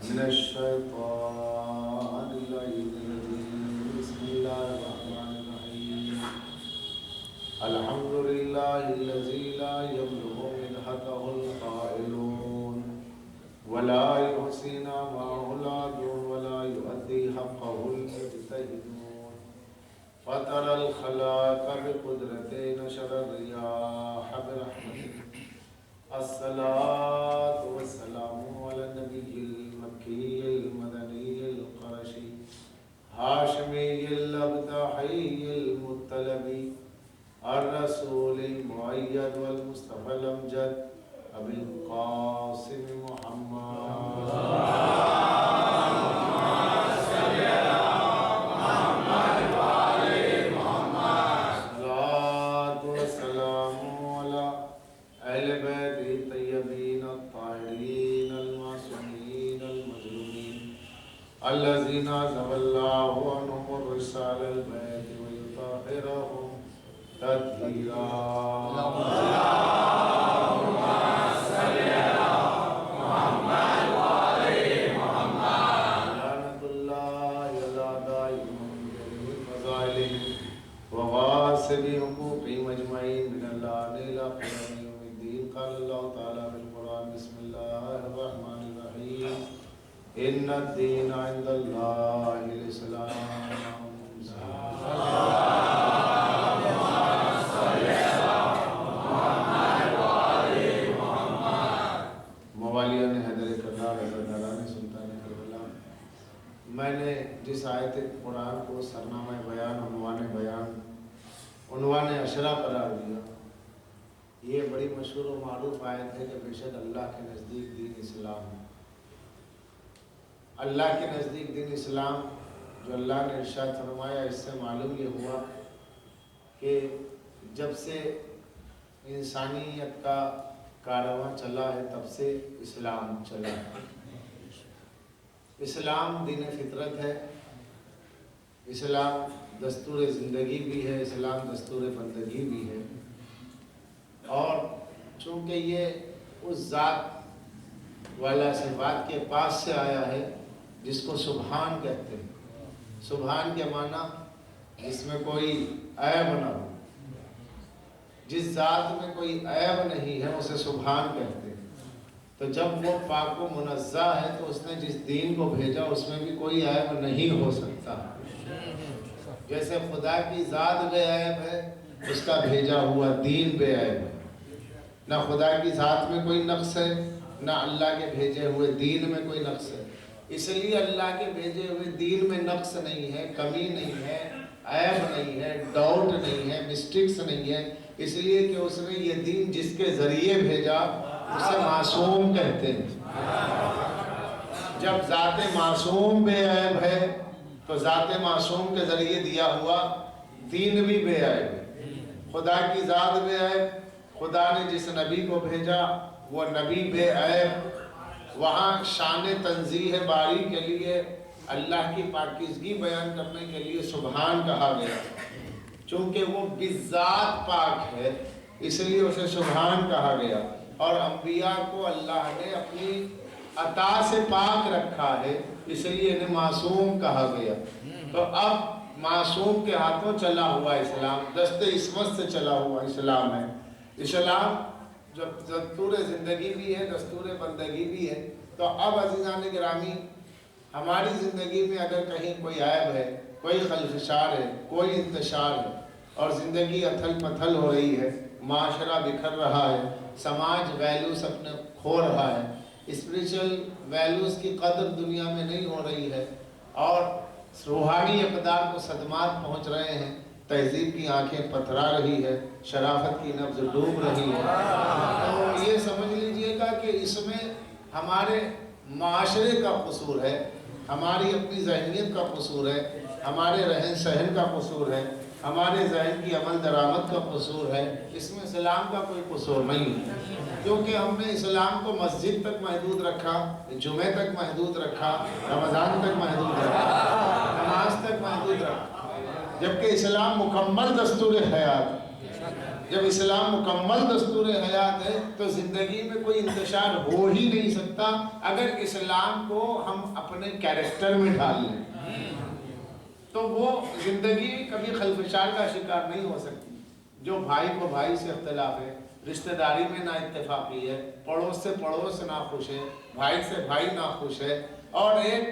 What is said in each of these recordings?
من الشيطان الرجيم بسم الله الرحمن الرحيم الحمد لله الذي لا يبلغ مدحته القائلون ولا يحصي نعمه العادون ولا يؤدي حقه المجتهدون فطر الخلائق بقدرته نشر الرياح برحمته الصلاة والسلام على النبي المكي المدني القرشي هاشمي الأبطحي المطلبي الرسول المؤيد والمصطفى الأمجد أبي القاسم محمد صلاة والسلام على أهل بيت الطيبين الطاهرين المعصومين المظلومين الذين عزم الله عنهم الرسال البيت ويطهرهم تطهيرا اللهم صل على محمد وآل محمد لعنة الله على دائم بفضائلهم وغاصب حقوقهم أجمعين من اللعن إلى قيام يوم الدين قال الله تعالى في القرآن بسم الله الرحمن الرحيم إن الدين عند الله الإسلام موالیان حیدر کرار حضرت نارانی سلطان کربلا، میں نے جس آیت قرآن کو سرنامہ بیان عنوان اشرا قرار دیا، یہ بڑی مشہور و معروف آیت ہے کہ بے شک اللہ کے نزدیک دین اسلام ہے۔ اللہ کے نزدیک دین اسلام جو اللہ نے ارشاد فرمایا، اس سے معلوم یہ ہوا کہ جب سے انسانیت کا کارواں چلا ہے تب سے اسلام چلا ہے۔ اسلام دین فطرت ہے، اسلام دستور زندگی بھی ہے، اسلام دستور بندگی بھی ہے، اور چونکہ یہ اس ذات والا صفات کے پاس سے آیا ہے جس کو سبحان کہتے ہیں۔ سبحان کے معنی جس میں کوئی عیب نہ ہو، جس ذات میں کوئی عیب نہیں ہے اسے سبحان کہتے ہیں۔ تو جب وہ پاک و منزہ ہے تو اس نے جس دین کو بھیجا اس میں بھی کوئی عیب نہیں ہو سکتا۔ جیسے خدا کی ذات بے عیب ہے، اس کا بھیجا ہوا دین بے عیب ہے۔ نہ خدا کی ذات میں کوئی نقص ہے، نہ اللہ کے بھیجے ہوئے دین میں کوئی نقص ہے۔ اس لیے اللہ کے بھیجے ہوئے دین میں نقص نہیں ہے، کمی نہیں ہے، عیب نہیں ہے، ڈاؤٹ نہیں ہے، مسٹیکس نہیں ہے، اس لیے کہ اس نے یہ دین جس کے ذریعے بھیجا اسے معصوم کہتے ہیں۔ جب ذات معصوم بے عیب ہے تو ذات معصوم کے ذریعے دیا ہوا دین بھی بے عیب ہے۔ خدا کی ذات بے عیب، خدا نے جس نبی کو بھیجا وہ نبی بے عیب۔ وہاں شان تنزیہ باری کے لیے اللہ کی پاکیزگی بیان کرنے کے لیے سبحان کہا گیا، چونکہ وہ بذات پاک ہے اس لیے اسے سبحان کہا گیا۔ اور انبیاء کو اللہ نے اپنی عطا سے پاک رکھا ہے اس لیے انہیں معصوم کہا گیا۔ تو اب معصوم کے ہاتھوں چلا ہوا اسلام، دست عصمت سے چلا ہوا اسلام ہے۔ اسلام جو دستور زندگی بھی ہے، دستور بندگی بھی ہے۔ تو اب عزیزان گرامی، ہماری زندگی میں اگر کہیں کوئی عیب ہے، کوئی خلفشار ہے، کوئی انتشار ہے اور زندگی اتھل پتھل ہو رہی ہے، معاشرہ بکھر رہا ہے، سماج ویلیوز اپنے کھو رہا ہے، اسپریچول ویلیوز کی قدر دنیا میں نہیں ہو رہی ہے، اور روحانی اقدار کو صدمات پہنچ رہے ہیں، تہذیب کی آنکھیں پتھرا رہی ہے، شرافت کی نبض ڈوب رہی ہے، تو یہ سمجھ لیجئے گا کہ اس میں ہمارے معاشرے کا قصور ہے، ہماری اپنی ذہنیت کا قصور ہے، ہمارے رہن سہن کا قصور ہے، ہمارے ذہن کی عمل درآمد کا قصور ہے۔ اس میں اسلام کا کوئی قصور نہیں ہے، کیونکہ ہم نے اسلام کو مسجد تک محدود رکھا، جمعہ تک محدود رکھا، رمضان تک محدود رکھا، نماز تک محدود رکھا، جبکہ اسلام مکمل دستور حیات جب اسلام مکمل دستور حیات ہے تو زندگی میں کوئی انتشار ہو ہی نہیں سکتا اگر اسلام کو ہم اپنے کیریکٹر میں ڈال لیں، تو وہ زندگی کبھی خلفشار کا شکار نہیں ہو سکتی۔ جو بھائی کو بھائی سے اختلاف ہے، رشتہ داری میں نا اتفاقی ہے، پڑوس سے پڑوس ناخوش ہے، بھائی سے بھائی ناخوش ہے، اور ایک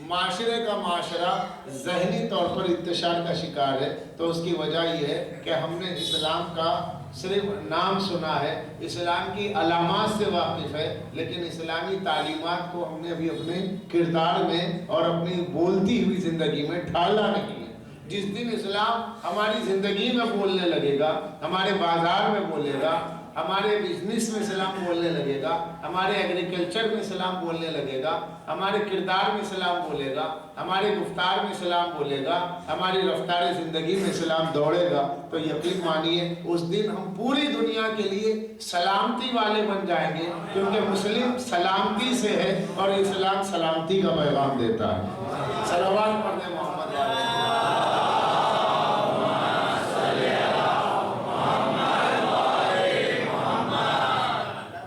معاشرے کا معاشرہ ذہنی طور پر انتشار کا شکار ہے، تو اس کی وجہ یہ ہے کہ ہم نے اسلام کا صرف نام سنا ہے، اسلام کی علامات سے واقف ہے، لیکن اسلامی تعلیمات کو ہم نے ابھی اپنے کردار میں اور اپنی بولتی ہوئی زندگی میں ڈھالا نہیں ہے۔ جس دن اسلام ہماری زندگی میں بولنے لگے گا، ہمارے بازار میں بولے گا، ہمارے بزنس میں اسلام بولنے لگے گا، ہمارے ایگریکلچر میں اسلام بولنے لگے گا، ہمارے کردار میں اسلام بولے گا، ہمارے گفتار میں اسلام بولے گا، ہماری رفتار زندگی میں اسلام دوڑے گا، تو یقین مانیے اس دن ہم پوری دنیا کے لیے سلامتی والے بن جائیں گے، کیونکہ مسلم سلامتی سے ہے اور اسلام سلامتی کا پیغام دیتا ہے۔ صلوات پڑھیں محمد علیہ۔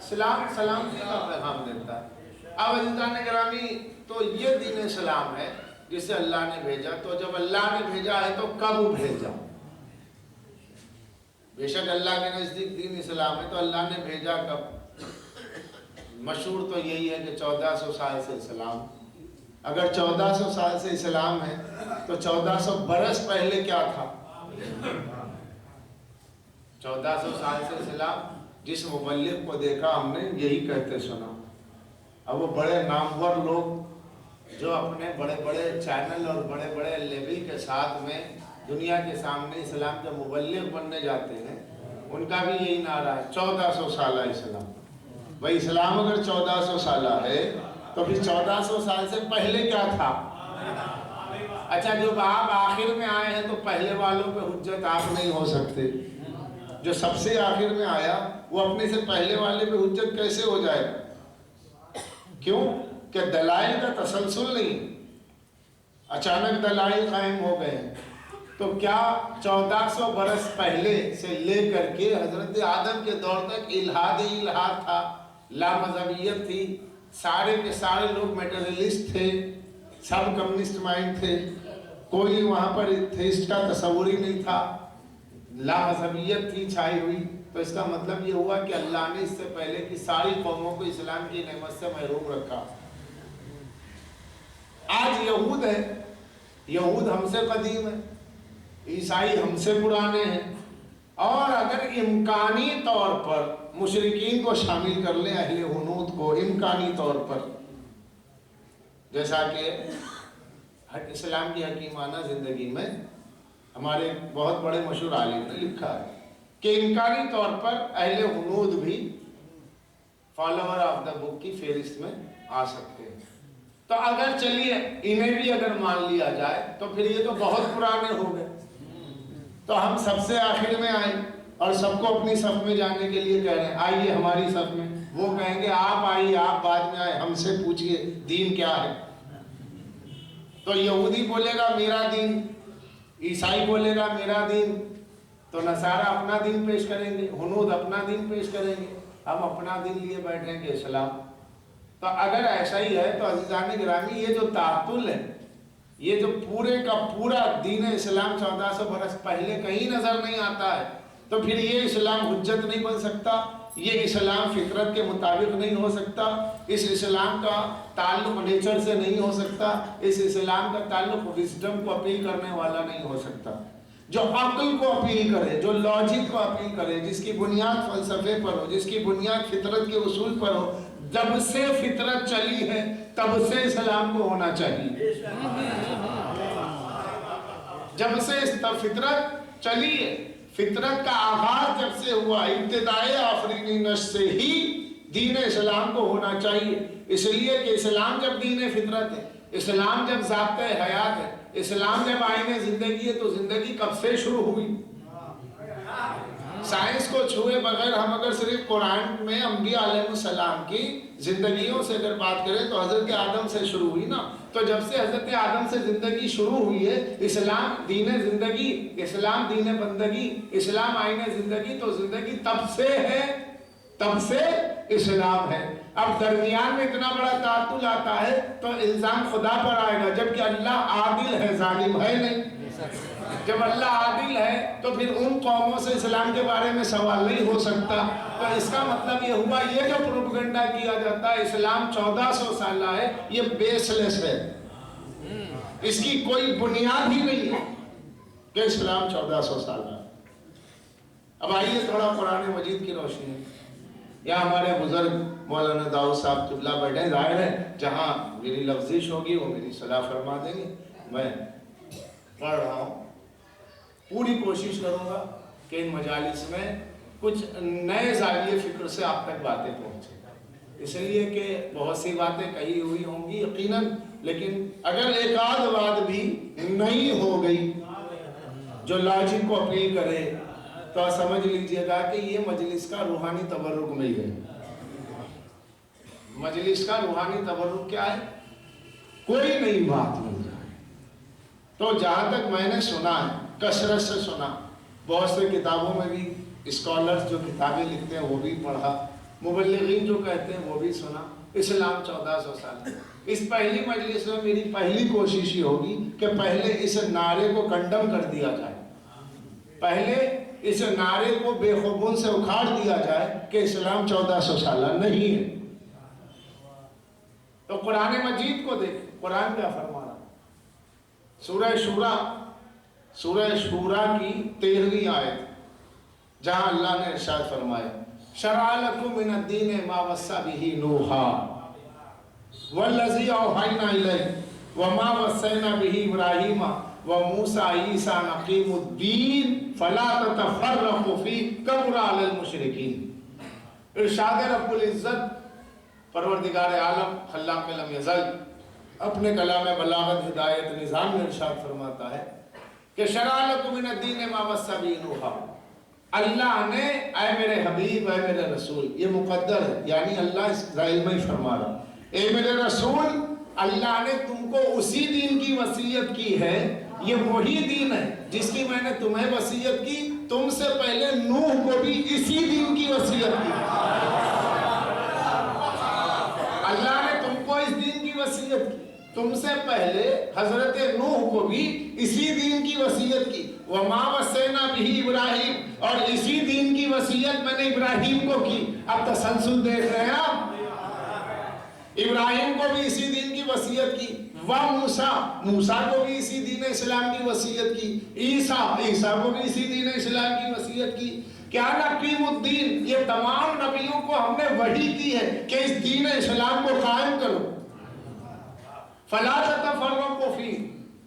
اسلام سلامتی کا پیغام دیتا ہے۔ اب عزیزان گرامی، تو یہ دین اسلام ہے جسے اللہ نے بھیجا۔ تو جب اللہ نے بھیجا ہے تو کب بھیجا؟ بے شک اللہ کے نزدیک دین اسلام ہے، تو اللہ نے بھیجا کب؟ مشہور تو یہی ہے کہ 1400 سال سے اسلام۔ اگر 1400 سال سے اسلام ہے تو 1400 برس پہلے کیا تھا؟ 1400 سال سے اسلام، جس مبلغ کو دیکھا ہم نے یہی کہتے سنا۔ اب وہ بڑے نامور لوگ جو اپنے بڑے بڑے چینل اور بڑے بڑے لیبل کے ساتھ میں دنیا کے سامنے اسلام کے مبلغ بننے جاتے ہیں، ان کا بھی یہی نعرہ ہے 1400 سالہ اسلام۔ بھائی اسلام اگر 1400 سالہ ہے تو پھر 1400 سال سے پہلے کیا تھا؟ اچھا، جب آپ آخر میں آئے ہیں تو پہلے والوں پہ حجت آپ نہیں ہو سکتے۔ جو سب سے آخر میں آیا وہ اپنے سے پہلے والے پہ حجت کیسے ہو جائے گا؟ کیوں کہ دلائل کا تسلسل نہیں، اچانک دلائل قائم ہو گئے ہیں۔ تو کیا 1400 برس پہلے سے لے کر کے حضرت آدم کے دور تک الحاد تھا، لامذہبیت تھی، سارے کے سارے لوگ میٹریلسٹ تھے، سب کمیونسٹ مائنڈ تھے، کوئی وہاں پر تھیسٹ کا تصور ہی نہیں تھا، لامذہبیت تھی چھائی ہوئی؟ تو اس کا مطلب یہ ہوا کہ اللہ نے اس سے پہلے کی ساری قوموں کو اسلام کی نعمت سے محروم رکھا۔ آج یہود ہے، یہود ہم سے قدیم ہے، عیسائی ہم سے پرانے ہیں، اور اگر امکانی طور پر مشرکین کو شامل کر لیں، اہل ہنود کو امکانی طور پر، جیسا کہ اسلام کی حکیمانہ زندگی میں ہمارے بہت بڑے مشہور عالم نے لکھا ہے کہ امکانی طور پر اہل ہنود بھی فالوور آف دا بک کی فہرست میں آ سکتے ہیں۔ تو اگر چلیے انہیں بھی اگر مان لیا جائے تو پھر یہ تو بہت پرانے ہو گئے، تو ہم سب سے آخر میں آئیں اور سب کو اپنی صف میں جانے کے لیے کہہ رہے ہیں آئیے ہماری صف میں۔ وہ کہیں گے آپ آئیے، آپ بعد میں آئے، ہم سے پوچھئے دین کیا ہے۔ تو یہودی بولے گا میرا دین، عیسائی بولے گا میرا دین، تو نصارہ اپنا دین پیش کریں گے، ہنود اپنا دین پیش کریں گے، ہم اپنا دین لیے بیٹھیں گے اسلام۔ تو اگر ایسا ہی ہے تو عزیزان گرامی، یہ جو تعطل ہے، یہ جو پورے کا پورا دین اسلام 1400 برس پہلے کہیں نظر نہیں آتا ہے، تو پھر یہ اسلام حجت نہیں بن سکتا، یہ اسلام فطرت کے مطابق نہیں ہو سکتا، اس اسلام کا تعلق نیچر سے نہیں ہو سکتا، اس اسلام کا تعلق وزڈم کو اپیل کرنے والا نہیں ہو سکتا۔ جو عقل کو اپیل کرے، جو لاجک کو اپیل کرے، جس کی بنیاد فلسفے پر ہو، جس کی بنیاد فطرت کے اصول پر ہو، جب سے فطرت چلی ہے تب سے اسلام کو ہونا چاہیے۔ جب سے فطرت چلی ہے، فطرت کا آغاز جب سے ہوا، ابتدائے آفرینی نشر سے ہی دین اسلام کو ہونا چاہیے، اس لیے کہ اسلام جب دین فطرت ہے، اسلام جب ضابطۂ حیات ہے، اسلام جب آئین زندگی ہے، تو زندگی کب سے شروع ہوئی؟ سائنس کو چھوئے بغیر ہم اگر صرف قرآن میں انبیاء علیہ السلام کی زندگیوں سے اگر بات کریں تو حضرت آدم سے شروع ہوئی نا. تو جب سے حضرت آدم سے زندگی شروع ہوئی ہے، اسلام دین زندگی، اسلام دین بندگی، اسلام آئین زندگی، تو زندگی تب سے ہے، تب سے اسلام ہے. اب درمیان میں اتنا بڑا تعطل آتا ہے تو الزام خدا پر آئے گا، جبکہ اللہ عادل ہے، ظالم ہے نہیں. جب اللہ عادل ہے تو پھر ان قوموں سے اسلام کے بارے میں سوال نہیں ہو سکتا. تو اس کا مطلب یہ ہوا، یہ جو پروپیگنڈا کیا جاتا ہے اسلام 1400 سالہ ہے، یہ بیس لیس ہے، اس کی کوئی بنیاد ہی نہیں ہے کہ اسلام 1400 سالہ ہے. اب آئیے تھوڑا قرآن مجید کی روشنی ہے. یہاں ہمارے بزرگ مولانا داؤد صاحب قبلہ بیٹھے، ظاہر ہے جہاں میری لفظش ہوگی وہ میری صلاح فرما دیں گے. میں پڑھ رہا ہوں، پوری کوشش کروں گا کہ ان مجالس میں کچھ نئے زاویے فکر سے آپ تک باتیں پہنچیں، اس لیے کہ بہت سی باتیں کہی ہوئی ہوں گی یقیناً، لیکن اگر ایک آدھ بات بھی نہیں ہو گئی جو لاجک کو اپیل کرے تو سمجھ لیجئے گا کہ یہ مجلس کا روحانی تبرک مل گیا. مجلس کا روحانی تبرک کیا ہے؟ کوئی نئی بات مل جائے. تو جہاں تک میں نے سنا ہے، کثرت سے سنا، بہت سے کتابوں میں بھی اسکالرز جو کتابیں لکھتے ہیں وہ بھی پڑھا، مبلغین جو کہتے ہیں وہ بھی سنا. اسلام 1400 سال. اس پہلی مجلس میں میری پہلی کوشش یہ ہوگی کہ پہلے اس نعرے کو کنڈم کر دیا جائے، پہلے اس نعرے کو بے خبون سے اکھاڑ دیا جائے کہ اسلام 1400 سالہ نہیں ہے. تو قرآن مجید کو دیکھیں، قرآن کیا فرما رہا ہے. سورہ شورا کی 13ویں آیت، جہاں اللہ نے ارشاد فرمایا، شرع لکم من الدین ما وصی بہ نوحا والذی اوحینا الیک وما وصینا بہ ابراہیم وموسیٰ عیسیٰ ان اقیموا الدین فلا تتفرقوا فیہ کبر علی المشرکین. ارشاد رب العزت پروردگار عالم خلاق لم یزل اپنے کلام بلاغت ہدایت نظام میں ارشاد فرماتا ہے کہ شرع لکم من الدین ما وصی بہ نوحا. اللہ نے، اے میرے حبیب، اے میرے رسول، یہ مقدر ہے، یعنی اللہ اس ظاہر میں ہی فرما رہا، اے میرے رسول، اللہ نے تم کو اسی دین کی وصیت کی ہے، یہ وہی دین ہے جس کی میں نے تمہیں وصیت کی. تم سے پہلے نوح کو بھی اسی دین کی وصیت کی. اللہ نے تم کو اس دین کی وصیت کی، تم سے پہلے حضرت نوح کو بھی اسی دین کی وصیت کی. وما وصینا بہ ابراہیم، اور اسی دین کی وصیت میں نے ابراہیم کو کی. اب تسلسل دیکھ رہے ہیں آپ، ابراہیم کو بھی اسی دین کی وصیت کی، موسیٰ کو بھی اسی دین اسلام کی وصیت کی، عیسیٰ کو بھی اسی دین اسلام کی وصیت کی. کیا نقیم الدین، یہ تمام نبیوں کو ہم نے وحی کی ہے کہ اس دین اسلام کو قائم کرو. فلا تتفرقوا فیہ،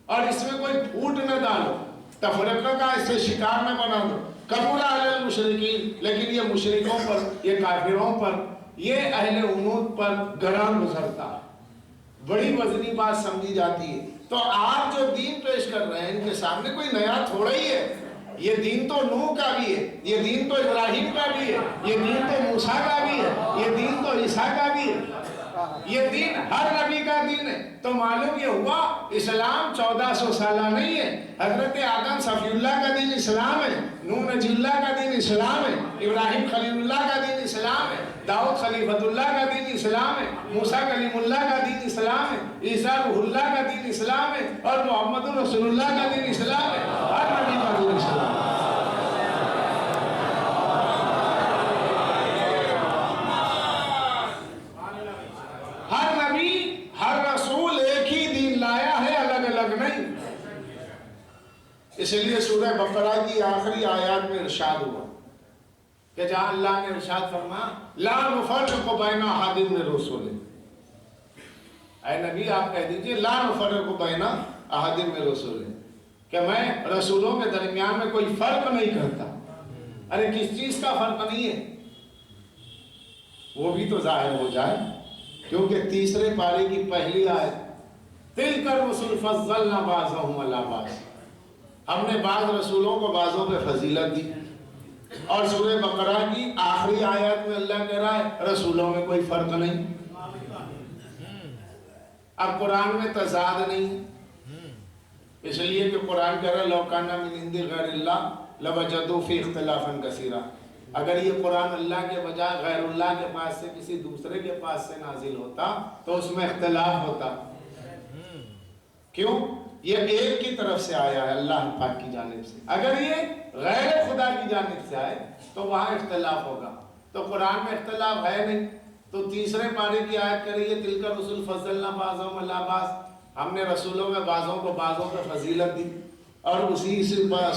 اور اس میں کوئی پھوٹ نہ ڈالو، تفرقہ کا اس سے شکار نہ بنا دو. کبر علی المشرکین، لیکن یہ مشرکوں پر، یہ کافروں پر، یہ اہل عنود پر گراں گزرتا ہے، بڑی وزنی بات سمجھی جاتی ہے. تو آپ جو دین پیش کر رہے ہیں ان کے سامنے کوئی نیا تھوڑا ہی ہے. یہ دین تو نوح کا بھی ہے، یہ دین تو ابراہیم کا بھی ہے، یہ دین تو موسیٰ کا بھی ہے، یہ دین تو عیسیٰ کا بھی ہے، یہ دین ہر نبی کا دین ہے. تو معلوم یہ ہوا اسلام 1400 سالہ نہیں ہے. حضرت آدم صفی اللہ کا دین اسلام ہے، نوح نجی اللہ کا دین اسلام ہے، ابراہیم خلیل اللہ کا دین اسلام ہے، داؤد خلیفۃ اللہ کا دین اسلام ہے، موسیٰ کلیم اللہ کا دین اسلام ہے، عیسیٰ روح اللہ کا دین اسلام ہے، اور محمد رسول اللہ کا دین اسلام ہے. ہر نبی کا دین اسلام ہے. ہر نبی، ہر رسول ایک ہی دین لایا ہے، الگ الگ نہیں. اس لیے سورہ بقرہ کی آخری آیات میں ارشاد ہوا کہ جہاں اللہ نے ارشاد فرمایا لا نفرق بین احد من رسول، اے نبی آپ کہہ دیجئے لا نفرق بین احد من رسول، کہ میں رسولوں کے درمیان میں کوئی فرق نہیں کرتا. ارے کس چیز کا فرق نہیں ہے وہ بھی تو ظاہر ہو جائے، کیونکہ تیسرے پارے کی پہلی آیت تلک الرسل فضلنا بعضهم علی بعض، ہم نے بعض رسولوں کو بعضوں پہ فضیلت دی. اور سورہ بقرہ کی آخری آیات میں اللہ کہہ رہا ہے رسولوں میں کوئی فرق نہیں. اب قرآن میں تضاد نہیں، اس لیے کہ قرآن کہہ رہا ہے لو کان من عند غیر اللہ لوجدوا فی اختلافا کثیرا. اگر یہ قرآن اللہ کے بجائے غیر اللہ کے پاس سے کسی دوسرے کے پاس سے نازل ہوتا تو اس میں اختلاف ہوتا. کیوں؟ یہ ایک کی طرف سے آیا ہے اللہ پاک کی جانب سے. اگر یہ غیر خدا کی جانب سے آئے تو وہاں اختلاف ہوگا. تو قرآن میں اختلاف ہے نہیں. تو تیسرے پارے کی آیت کر رہی ہے تلک الرسل فضلنا بعضهم علی بعض، ہم نے رسولوں میں بعضوں کو بعضوں پہ فضیلت دی. اور اسی سے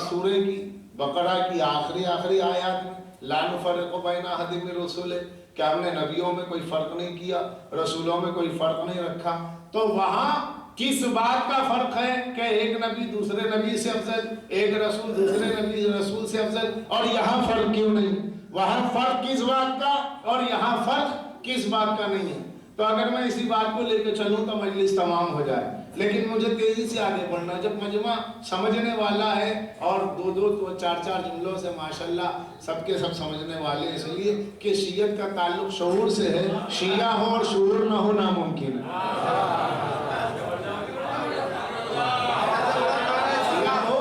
سورہ کی بقرہ کی آخری آیات میں لا نفرق بین احد من رسل، کہ ہم نے نبیوں میں کوئی فرق نہیں کیا، رسولوں میں کوئی فرق نہیں رکھا. تو وہاں کس بات کا فرق ہے کہ ایک نبی دوسرے نبی سے افضل، ایک رسول دوسرے نبی رسول سے افضل، اور یہاں فرق کیوں نہیں؟ وہاں فرق کس بات کا اور یہاں فرق کس بات کا نہیں ہے؟ تو اگر میں اسی بات کو لے کے چلوں تو مجلس تمام ہو جائے، لیکن مجھے تیزی سے آگے بڑھنا. جب مجمع سمجھنے والا ہے اور دو چار جملوں سے ماشاءاللہ سب کے سب سمجھنے والے، اس لیے کہ شیعت کا تعلق شعور سے ہے. شیعہ ہو اور شعور نہ ہو ناممکن ہے. شیعہ ہو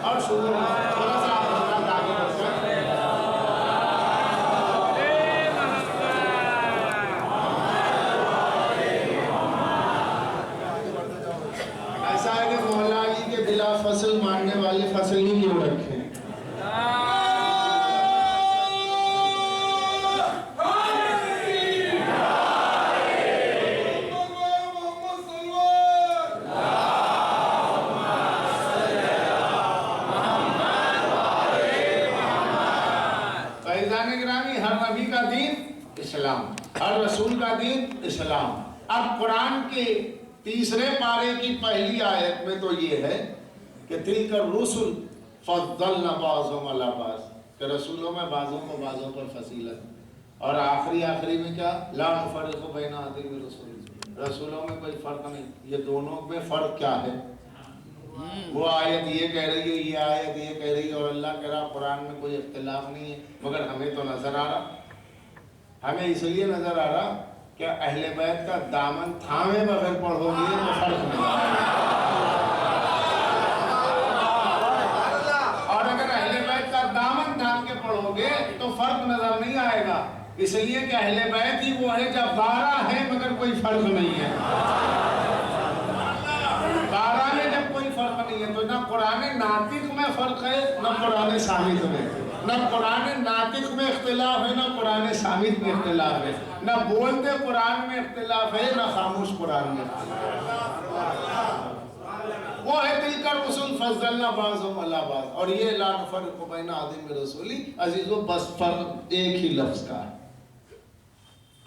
اور شعور نہ ہو. تھوڑا سا حضرات آگے بڑھ جائیں. ایسا ہے کہ مولا علی کے بلا فصل ماننے والے فصل ہی کیوں رکھے؟ ہر نبی کا دین اسلام، ہر رسول کا دین اسلام. اب قرآن کے تیسرے پارے کی پہلی آیت میں تو یہ ہے کہ تلک الرسل فضلنا بعضهم علی بعض، کہ رسولوں میں بعضوں کو بعضوں پر فضیلت. اور آخری میں کیا؟ لا نفرق بین احد من رسل، رسولوں میں کوئی فرق نہیں. یہ دونوں میں فرق کیا ہے؟ وہ آیت یہ کہہ رہی ہے، یہ آیت یہ کہہ رہی ہے، اور اللہ کہہ رہا قرآن میں کوئی اختلاف نہیں ہے. مگر ہمیں تو نظر آ رہا، ہمیں اس لیے نظر آ رہا کہ اہل بیت کا دامن تھامے بغیر پڑھو گے تو فرق نہیں. اور اگر اہل بیت کا دامن تھام کے پڑھو گے تو فرق نظر نہیں آئے گا. اس لیے کہ اہل بیت ہی وہ ہے جب 12 ہے مگر کوئی فرق نہیں ہے. 12 میں جب کوئی فرق نہیں ہے تو نہ قرآن ناطق میں فرق ہے نہ قرآن صامت میں. نہ قرآن ناطق میں اختلاف ہے نہ قرآن صامت میں اختلاف ہے. نہ بولتے قرآن میں اختلاف ہے نہ خاموش قرآن میں. وہ ہے تلک الرسل فضلنا بعضهم علی بعض. اور یہ لا نفرق بین احد من رسل عزیزو بس فرق ایک ہی لفظ کا ہے.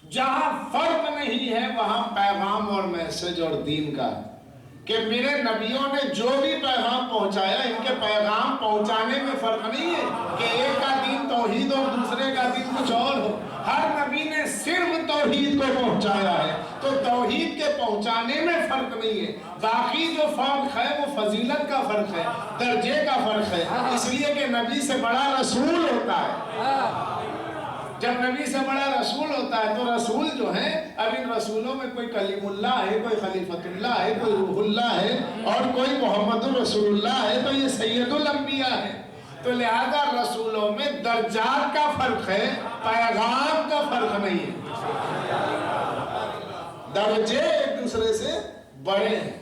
جہاں فرق نہیں ہے وہاں پیغام اور میسج اور دین کا ہے کہ میرے نبیوں نے جو بھی پیغام پہنچایا ان کے پیغام پہنچانے میں فرق نہیں ہے کہ ایک کا دین توحید اور دوسرے کا دین کچھ اور ہو. ہر نبی نے صرف توحید کو پہنچایا ہے تو توحید کے پہنچانے میں فرق نہیں ہے. باقی جو فرق ہے وہ فضیلت کا فرق ہے، درجے کا فرق ہے. اس لیے کہ نبی سے بڑا رسول ہوتا ہے. جب نبی سے بڑا رسول ہوتا ہے تو رسول جو ہے اب ان رسولوں میں کوئی کلیم اللہ ہے، کوئی خلیفۃ اللہ ہے، کوئی روح اللہ ہے اور کوئی محمد رسول اللہ ہے. تو یہ سید الانبیاء ہے. تو لہذا رسولوں میں درجات کا فرق ہے، پیغام کا فرق نہیں ہے. درجے ایک دوسرے سے بڑے ہیں،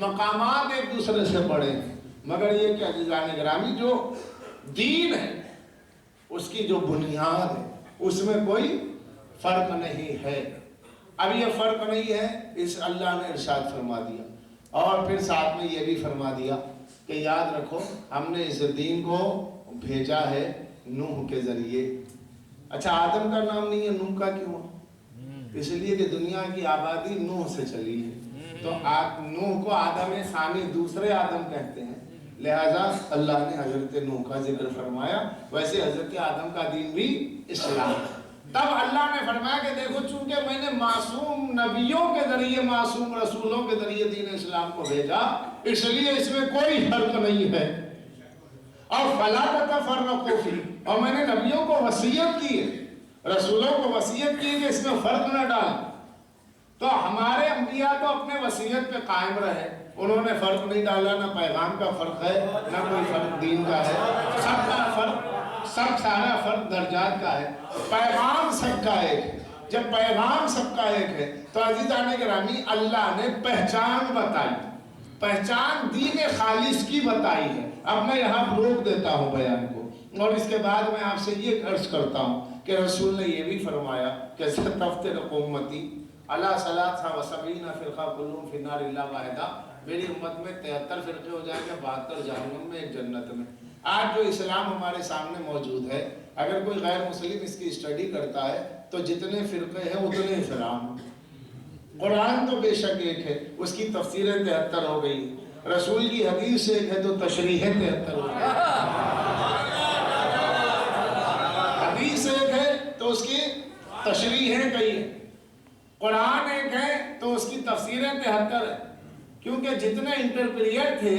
مقامات ایک دوسرے سے بڑے ہیں. مگر یہ کہ عزیزان گرامی جو دین ہے اس کی جو بنیاد ہے اس میں کوئی فرق نہیں ہے. اب یہ فرق نہیں ہے اس اللہ نے ارشاد فرما دیا. اور پھر ساتھ میں یہ بھی فرما دیا کہ یاد رکھو ہم نے اس دین کو بھیجا ہے نوح کے ذریعے. اچھا آدم کا نام نہیں ہے، نوح کا کیوں؟ اس لیے کہ دنیا کی آبادی نوح سے چلی ہے تو نوح کو آدم ثانی دوسرے آدم کہتے ہیں. لہذا اللہ نے حضرت نوح کا ذکر فرمایا. ویسے حضرت آدم کا دین بھی اسلام. تب اللہ نے فرمایا کہ دیکھو چونکہ میں نے معصوم نبیوں کے ذریعے معصوم رسولوں کے ذریعے دین اسلام کو بھیجا اس لیے اس میں کوئی فرق نہیں ہے. اور فلا تتفرقوا فی، اور میں نے نبیوں کو وصیت کی ہے، رسولوں کو وصیت کی ہے کہ اس میں فرق نہ ڈال۔ تو ہمارے انبیاء تو اپنے وصیت پہ قائم رہے، انہوں نے فرق نہیں ڈالا، نہ پیغام کا فرق ہے نہ کوئی فرق دین کا ہے، سب کا فرق، سب سارا فرق درجات کا ہے، پیغام سب کا ایک ہے۔ جب پیغام سب کا ایک ہے تو عزیزان گرامی اللہ نے پہچان بتائی، پہچان دین خالص کی بتائی ہے۔ اب میں یہاں روک دیتا ہوں بیان کو، اور اس کے بعد میں آپ سے یہ عرض کرتا ہوں کہ رسول نے یہ بھی فرمایا کہ ستفترق امتی علی 73 فرقہ کلہم فی النار الا واحدہ، میری امت میں 73 فرقے ہو جائیں گے، 72 جہنم میں، ایک جنت میں۔ آج جو اسلام ہمارے سامنے موجود ہے، اگر کوئی غیر مسلم اس کی اسٹڈی کرتا ہے تو جتنے فرقے ہیں اتنے اسلام۔ قرآن تو بے شک ایک ہے، اس کی تفسیریں 73 ہو گئی، رسول کی حدیث ایک ہے تو تشریحیں 73 ہو گئی، حدیث ایک ہے تو اس کی تشریحیں کئی ہیں، قرآن ایک ہے تو اس کی تفسیریں 73 ہیں، کیونکہ جتنے انٹرپریٹ تھے،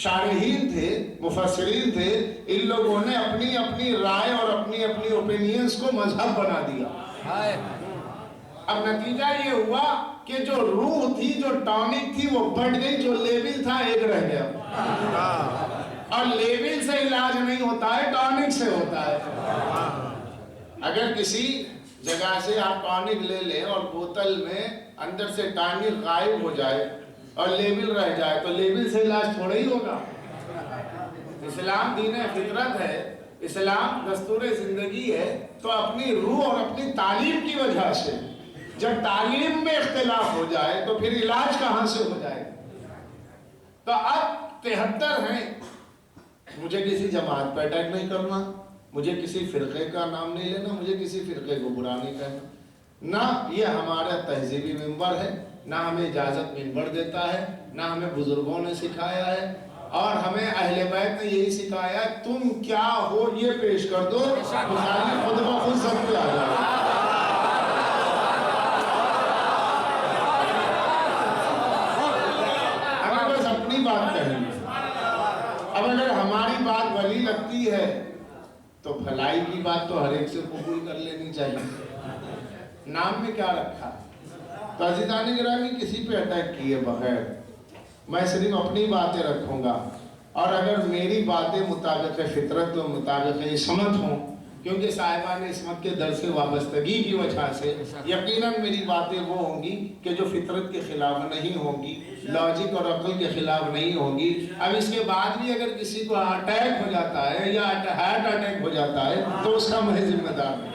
شارحین تھے، مفسرین تھے، ان لوگوں نے اپنی اپنی رائے اور اپنی اپنی اوپینینز کو مذہب بنا دیا۔ اب نتیجہ یہ ہوا کہ جو روح تھی، جو ٹانک تھی، وہ بڑھ گئی، جو لیول تھا ایک رہ گیا۔ اور لیول سے علاج نہیں ہوتا ہے، ٹانک سے ہوتا ہے۔ اگر کسی جگہ سے آپ ٹانک لے لیں اور بوتل میں اندر سے ٹانک غائب ہو جائے اور لیول رہ جائے تو لیول سے علاج تھوڑا ہی ہوگا۔ اسلام دین فطرت ہے، اسلام دستور زندگی ہے، تو اپنی روح اور اپنی تعلیم کی وجہ سے جب تعلیم میں اختلاف ہو جائے تو پھر علاج کہاں سے ہو جائے؟ تو اب 73 ہیں، مجھے کسی جماعت پہ اٹیک نہیں کرنا، مجھے کسی فرقے کا نام نہیں لینا، مجھے کسی فرقے کو برا نہیں کہنا، نہ یہ ہمارا تہذیبی منبر ہے، نہ ہمیں اجازت منبر دیتا ہے، نہ ہمیں بزرگوں نے سکھایا ہے، اور ہمیں اہل بیت نے یہی سکھایا ہے تم کیا ہو یہ پیش کر دو، مخالف خود بخود سب پہ آ جائے۔ اگر بس اپنی بات کہیں، اب اگر ہماری بات بھلی لگتی ہے تو بھلائی کی بات تو ہر ایک سے قبول کر لینی چاہیے۔ نام میں کیا رکھا؟ تو عزیزان گرامی کسی پہ اٹیک کیے بغیر میں صرف اپنی باتیں رکھوں گا، اور اگر میری باتیں مطابق فطرت و مطابق عصمت ہوں، کیونکہ صاحبان عصمت کے در سے وابستگی کی وجہ سے یقیناً میری باتیں وہ ہوں گی کہ جو فطرت کے خلاف نہیں ہوں گی، لاجک اور عقل کے خلاف نہیں ہوں گی۔ اب اس کے بعد بھی اگر کسی کو اٹیک ہو جاتا ہے یا ہارٹ اٹیک ہو جاتا ہے تو اس کا میں ذمہ دار نہیں،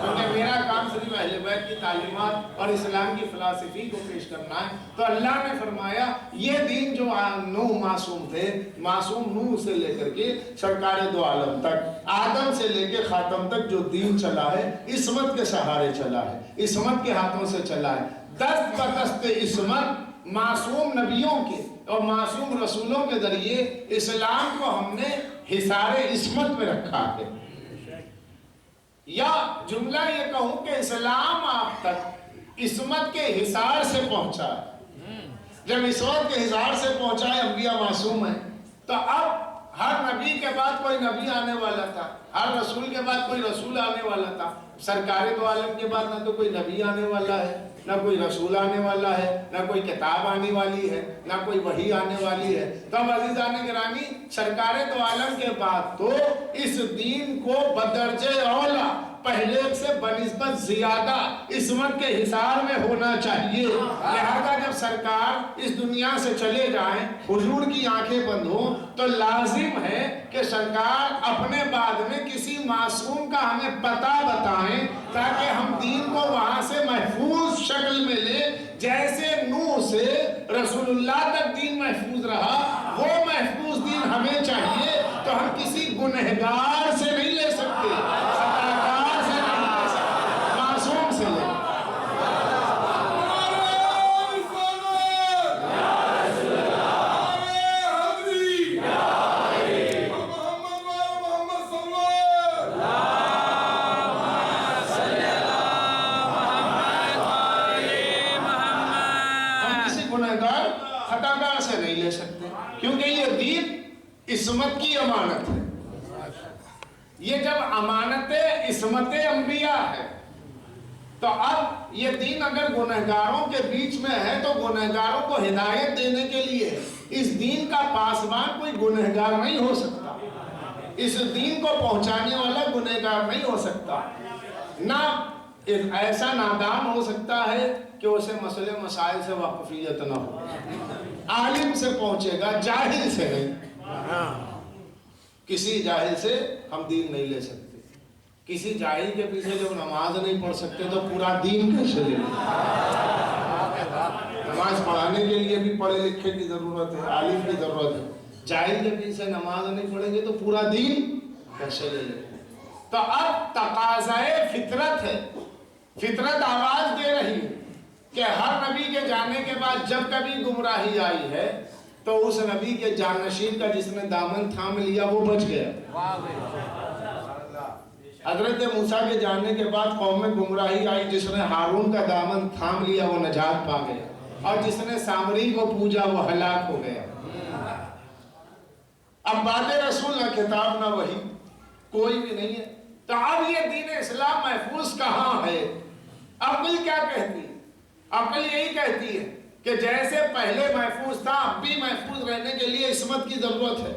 کیونکہ میرا کام صرف اہل بیت کی تعلیمات اور اسلام کی فلسفی کو پیش کرنا ہے۔ تو اللہ نے فرمایا یہ دین جو نوح معصوم تھے، معصوم نوح سے لے کر کے سرکار دو عالم تک، آدم سے لے کے خاتم تک جو دین چلا ہے، عصمت کے سہارے چلا ہے، عصمت کے ہاتھوں سے چلا ہے۔ دست بدست عصمت معصوم نبیوں کے اور معصوم رسولوں کے ذریعے اسلام کو ہم نے حصار عصمت میں رکھا ہے، یا جملہ یہ کہوں کہ اسلام آپ تک عصمت کے حصار سے پہنچا ہے۔ جب عصمت کے حصار سے پہنچا ہے، انبیاء معصوم ہیں، تو اب ہر نبی کے بعد کوئی نبی آنے والا تھا، ہر رسول کے بعد کوئی رسول آنے والا تھا۔ سرکار دو عالم کے بعد نہ تو کوئی نبی آنے والا ہے، نہ کوئی رسول آنے والا ہے، نہ کوئی کتاب آنے والی ہے، نہ کوئی وحی آنے والی ہے۔ تو اب عزیزان گرامی سرکار دو عالم کے بعد تو اس دین کو بدرجہ اولا پہلے سے بنسبت زیادہ عصمت کے حصار میں ہونا چاہیے، لہذا جب سرکار اس دنیا سے چلے جائیں، حضور کی آنکھیں بند ہوں، تو لازم ہے کہ سرکار اپنے بعد میں کسی معصوم کا ہمیں پتہ بتائیں تاکہ ہم دین کو وہاں سے محفوظ شکل میں لیں، جیسے نوح سے رسول اللہ تک دین محفوظ رہا، وہ محفوظ دین ہمیں چاہیے۔ تو ہم کسی گنہگار سے نہیں لے سکتے، خطاکار سے نہیں لے سکتے، معصوم سے لیں۔ خطاکار سے نہیں لے سکتے، کیونکہ یہ دین عصمت کی امانت ہے. یہ جب امانت عصمت انبیاء ہے تو اب یہ دین اگر گنہگاروں کے بیچ میں ہے تو گنہگاروں کو ہدایت دینے کے لیے اس دین کا پاسبان کوئی گنہگار نہیں ہو سکتا. اس دین کو پہنچانے والا گنہگار نہیں ہو سکتا. نہ ایسا نادان ہو سکتا ہے کہ اسے مسئلے مسائل سے واقفیت نہ ہو. عالم سے پہنچے گا، جاہل سے نہیں. کسی جاہل سے ہم دین نہیں لے سکتے. کسی جاہل کے پیچھے جب نماز نہیں پڑھ سکتے تو پورا دین کیسے لے لیں؟ نماز پڑھانے کے لیے بھی پڑھے لکھے کی ضرورت ہے، عالم کی ضرورت ہے. جاہل کے پیچھے نماز نہیں پڑھیں گے تو پورا دین کیسے لے لیں؟ تو اب تقاضائے فطرت ہے. فطرت آواز دے رہی ہے کہ ہر نبی کے جانے کے بعد جب کبھی گمراہی آئی ہے تو اس نبی کے جانشین کا جس نے دامن تھام لیا وہ بچ گیا. حضرت موسیٰ کے جانے کے بعد قوم میں گمراہی آئی، جس نے ہارون کا دامن تھام لیا وہ نجات پا گیا، اور جس نے سامری کو پوجا وہ ہلاک ہو گیا. اب بات رسول نہ کتاب نہ وحی کوئی بھی نہیں ہے. تو اب یہ دین اسلام محفوظ کہاں ہے؟ عقل کیا کہتی ہے؟ عقل یہی کہتی ہے کہ جیسے پہلے محفوظ تھا اب بھی محفوظ رہنے کے لیے عصمت کی ضرورت ہے.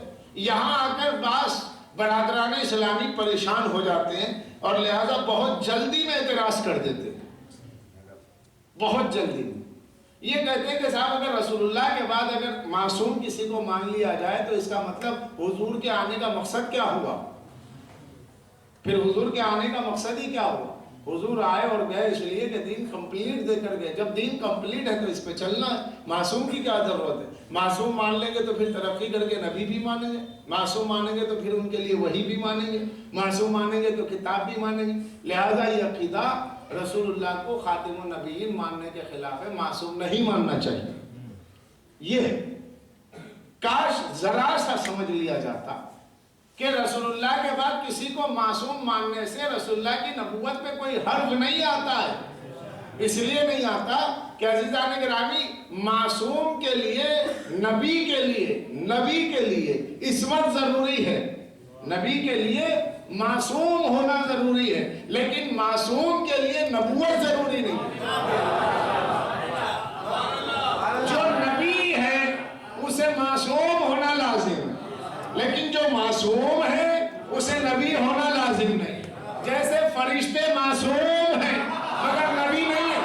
یہاں آ کر بعض برادران اسلامی پریشان ہو جاتے ہیں اور لہذا بہت جلدی میں اعتراض کر دیتے ہیں. بہت جلدی میں یہ کہتے ہیں کہ صاحب اگر رسول اللہ کے بعد اگر معصوم کسی کو مان لیا جائے تو اس کا مطلب حضور کے آنے کا مقصد کیا ہوا؟ پھر حضور کے آنے کا مقصد ہی کیا ہوا؟ حضور آئے اور گئے اس لیے کہ دین کمپلیٹ دے کر گئے. جب دین کمپلیٹ ہے تو اس پہ چلنا ہے. معصوم کی کیا ضرورت ہے؟ معصوم مان لیں گے تو پھر ترقی کر کے نبی بھی مانیں گے. معصوم مانیں گے تو پھر ان کے لیے وحی بھی مانیں گے. معصوم مانیں گے تو کتاب بھی مانیں گے. لہذا یہ عقیدہ رسول اللہ کو خاتم النبیین ماننے کے خلاف ہے. معصوم نہیں ماننا چاہیے. یہ کاش ذرا سا سمجھ لیا جاتا کہ رسول اللہ کے بعد کسی کو معصوم ماننے سے رسول اللہ کی نبوت پہ کوئی حرف نہیں آتا ہے. اس لیے نہیں آتا کہ عزیزان گرامی معصوم کے لیے نبی کے لیے عصمت ضروری ہے. نبی کے لیے معصوم ہونا ضروری ہے، لیکن معصوم کے لیے نبوت ضروری نہیں. جو نبی ہے اسے معصوم ہونا لازم ہے، لیکن جو معصوم ہے اسے نبی ہونا لازم نہیں. جیسے فرشتے معصوم ہیں مگر نبی نہیں ہے.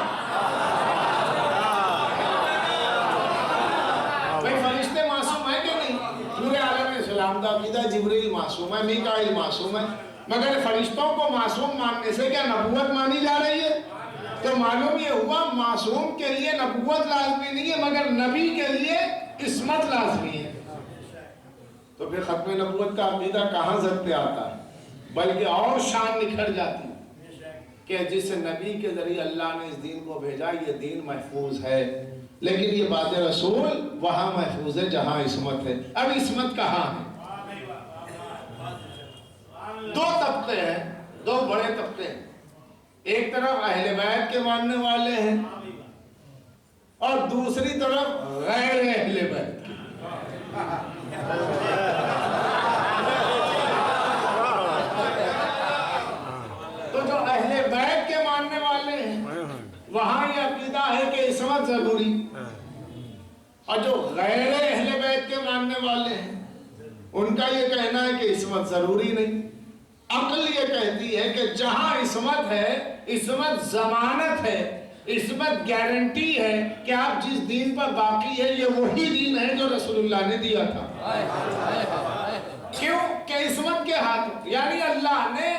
بھئی فرشتے معصوم ہیں کہ نہیں؟ پورے عالم اسلام کا عقیدہ جبریل معصوم ہے، میکائیل معصوم ہے، مگر فرشتوں کو معصوم ماننے سے کیا نبوت مانی جا رہی ہے؟ تو معلوم یہ ہوا معصوم کے لیے نبوت لازمی نہیں ہے مگر نبی کے لیے عصمت لازمی ہے. تو پھر ختم نبوت کا عقیدہ کہاں زد پہ آتا ہے؟ بلکہ اور شان نکھر جاتی کہ جس نبی کے ذریعے اللہ نے اس دین کو بھیجا یہ دین محفوظ ہے. لیکن یہ بات رسول وہاں محفوظ ہے جہاں عصمت ہے. اب عصمت کہاں ہے؟ دو طبقے ہیں، دو بڑے طبقے ہیں. ایک طرف اہل بیت کے ماننے والے ہیں اور دوسری طرف غیر اہل بیت. تو جو اہل بیت کے ماننے والے ہیں وہاں یہ عقیدہ ہے کہ عصمت ضروری، اور جو غیر اہل بیت کے ماننے والے ہیں ان کا یہ کہنا ہے کہ عصمت ضروری نہیں. عقل یہ کہتی ہے کہ جہاں عصمت ہے، عصمت ضمانت ہے، عصمت گارنٹی ہے کہ آپ جس دین پر باقی ہے یہ وہی دین ہے جو رسول اللہ نے دیا تھا. کیوں کہ عصمت کے ہاتھوں، یعنی اللہ نے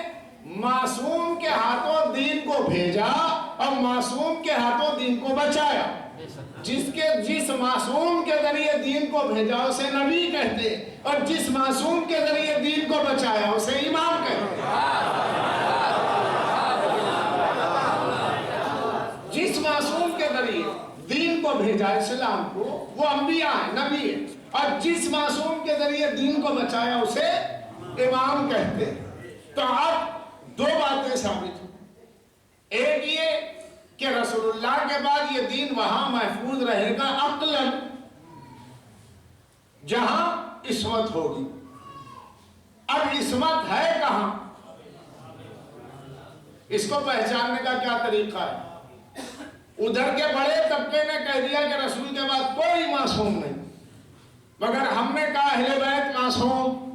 معصوم کے ہاتھوں دین کو بھیجا اور معصوم کے ہاتھوں دین کو بچایا. جس معصوم کے ذریعے دین کو بھیجا اسے نبی کہتے، اور جس معصوم کے ذریعے دین کو بچایا اسے امام کہتے. جس معصوم کے ذریعے دین کو بھیجا اسلام کو وہ انبیاء ہیں، نبی ہیں، اور جس معصوم کے ذریعے دین کو بچایا اسے امام کہتے. تو اب دو باتیں ثابت ہوئی. ایک یہ کہ رسول اللہ کے بعد یہ دین وہاں محفوظ رہے گا عقلاً جہاں عصمت ہوگی. اب عصمت ہے کہاں؟ اس کو پہچاننے کا کیا طریقہ ہے؟ ادھر کے بڑے طبقے نے کہہ دیا کہ رسول کے بعد کوئی معصوم نہیں، مگر ہم نے کہا اہل بیت معصوم،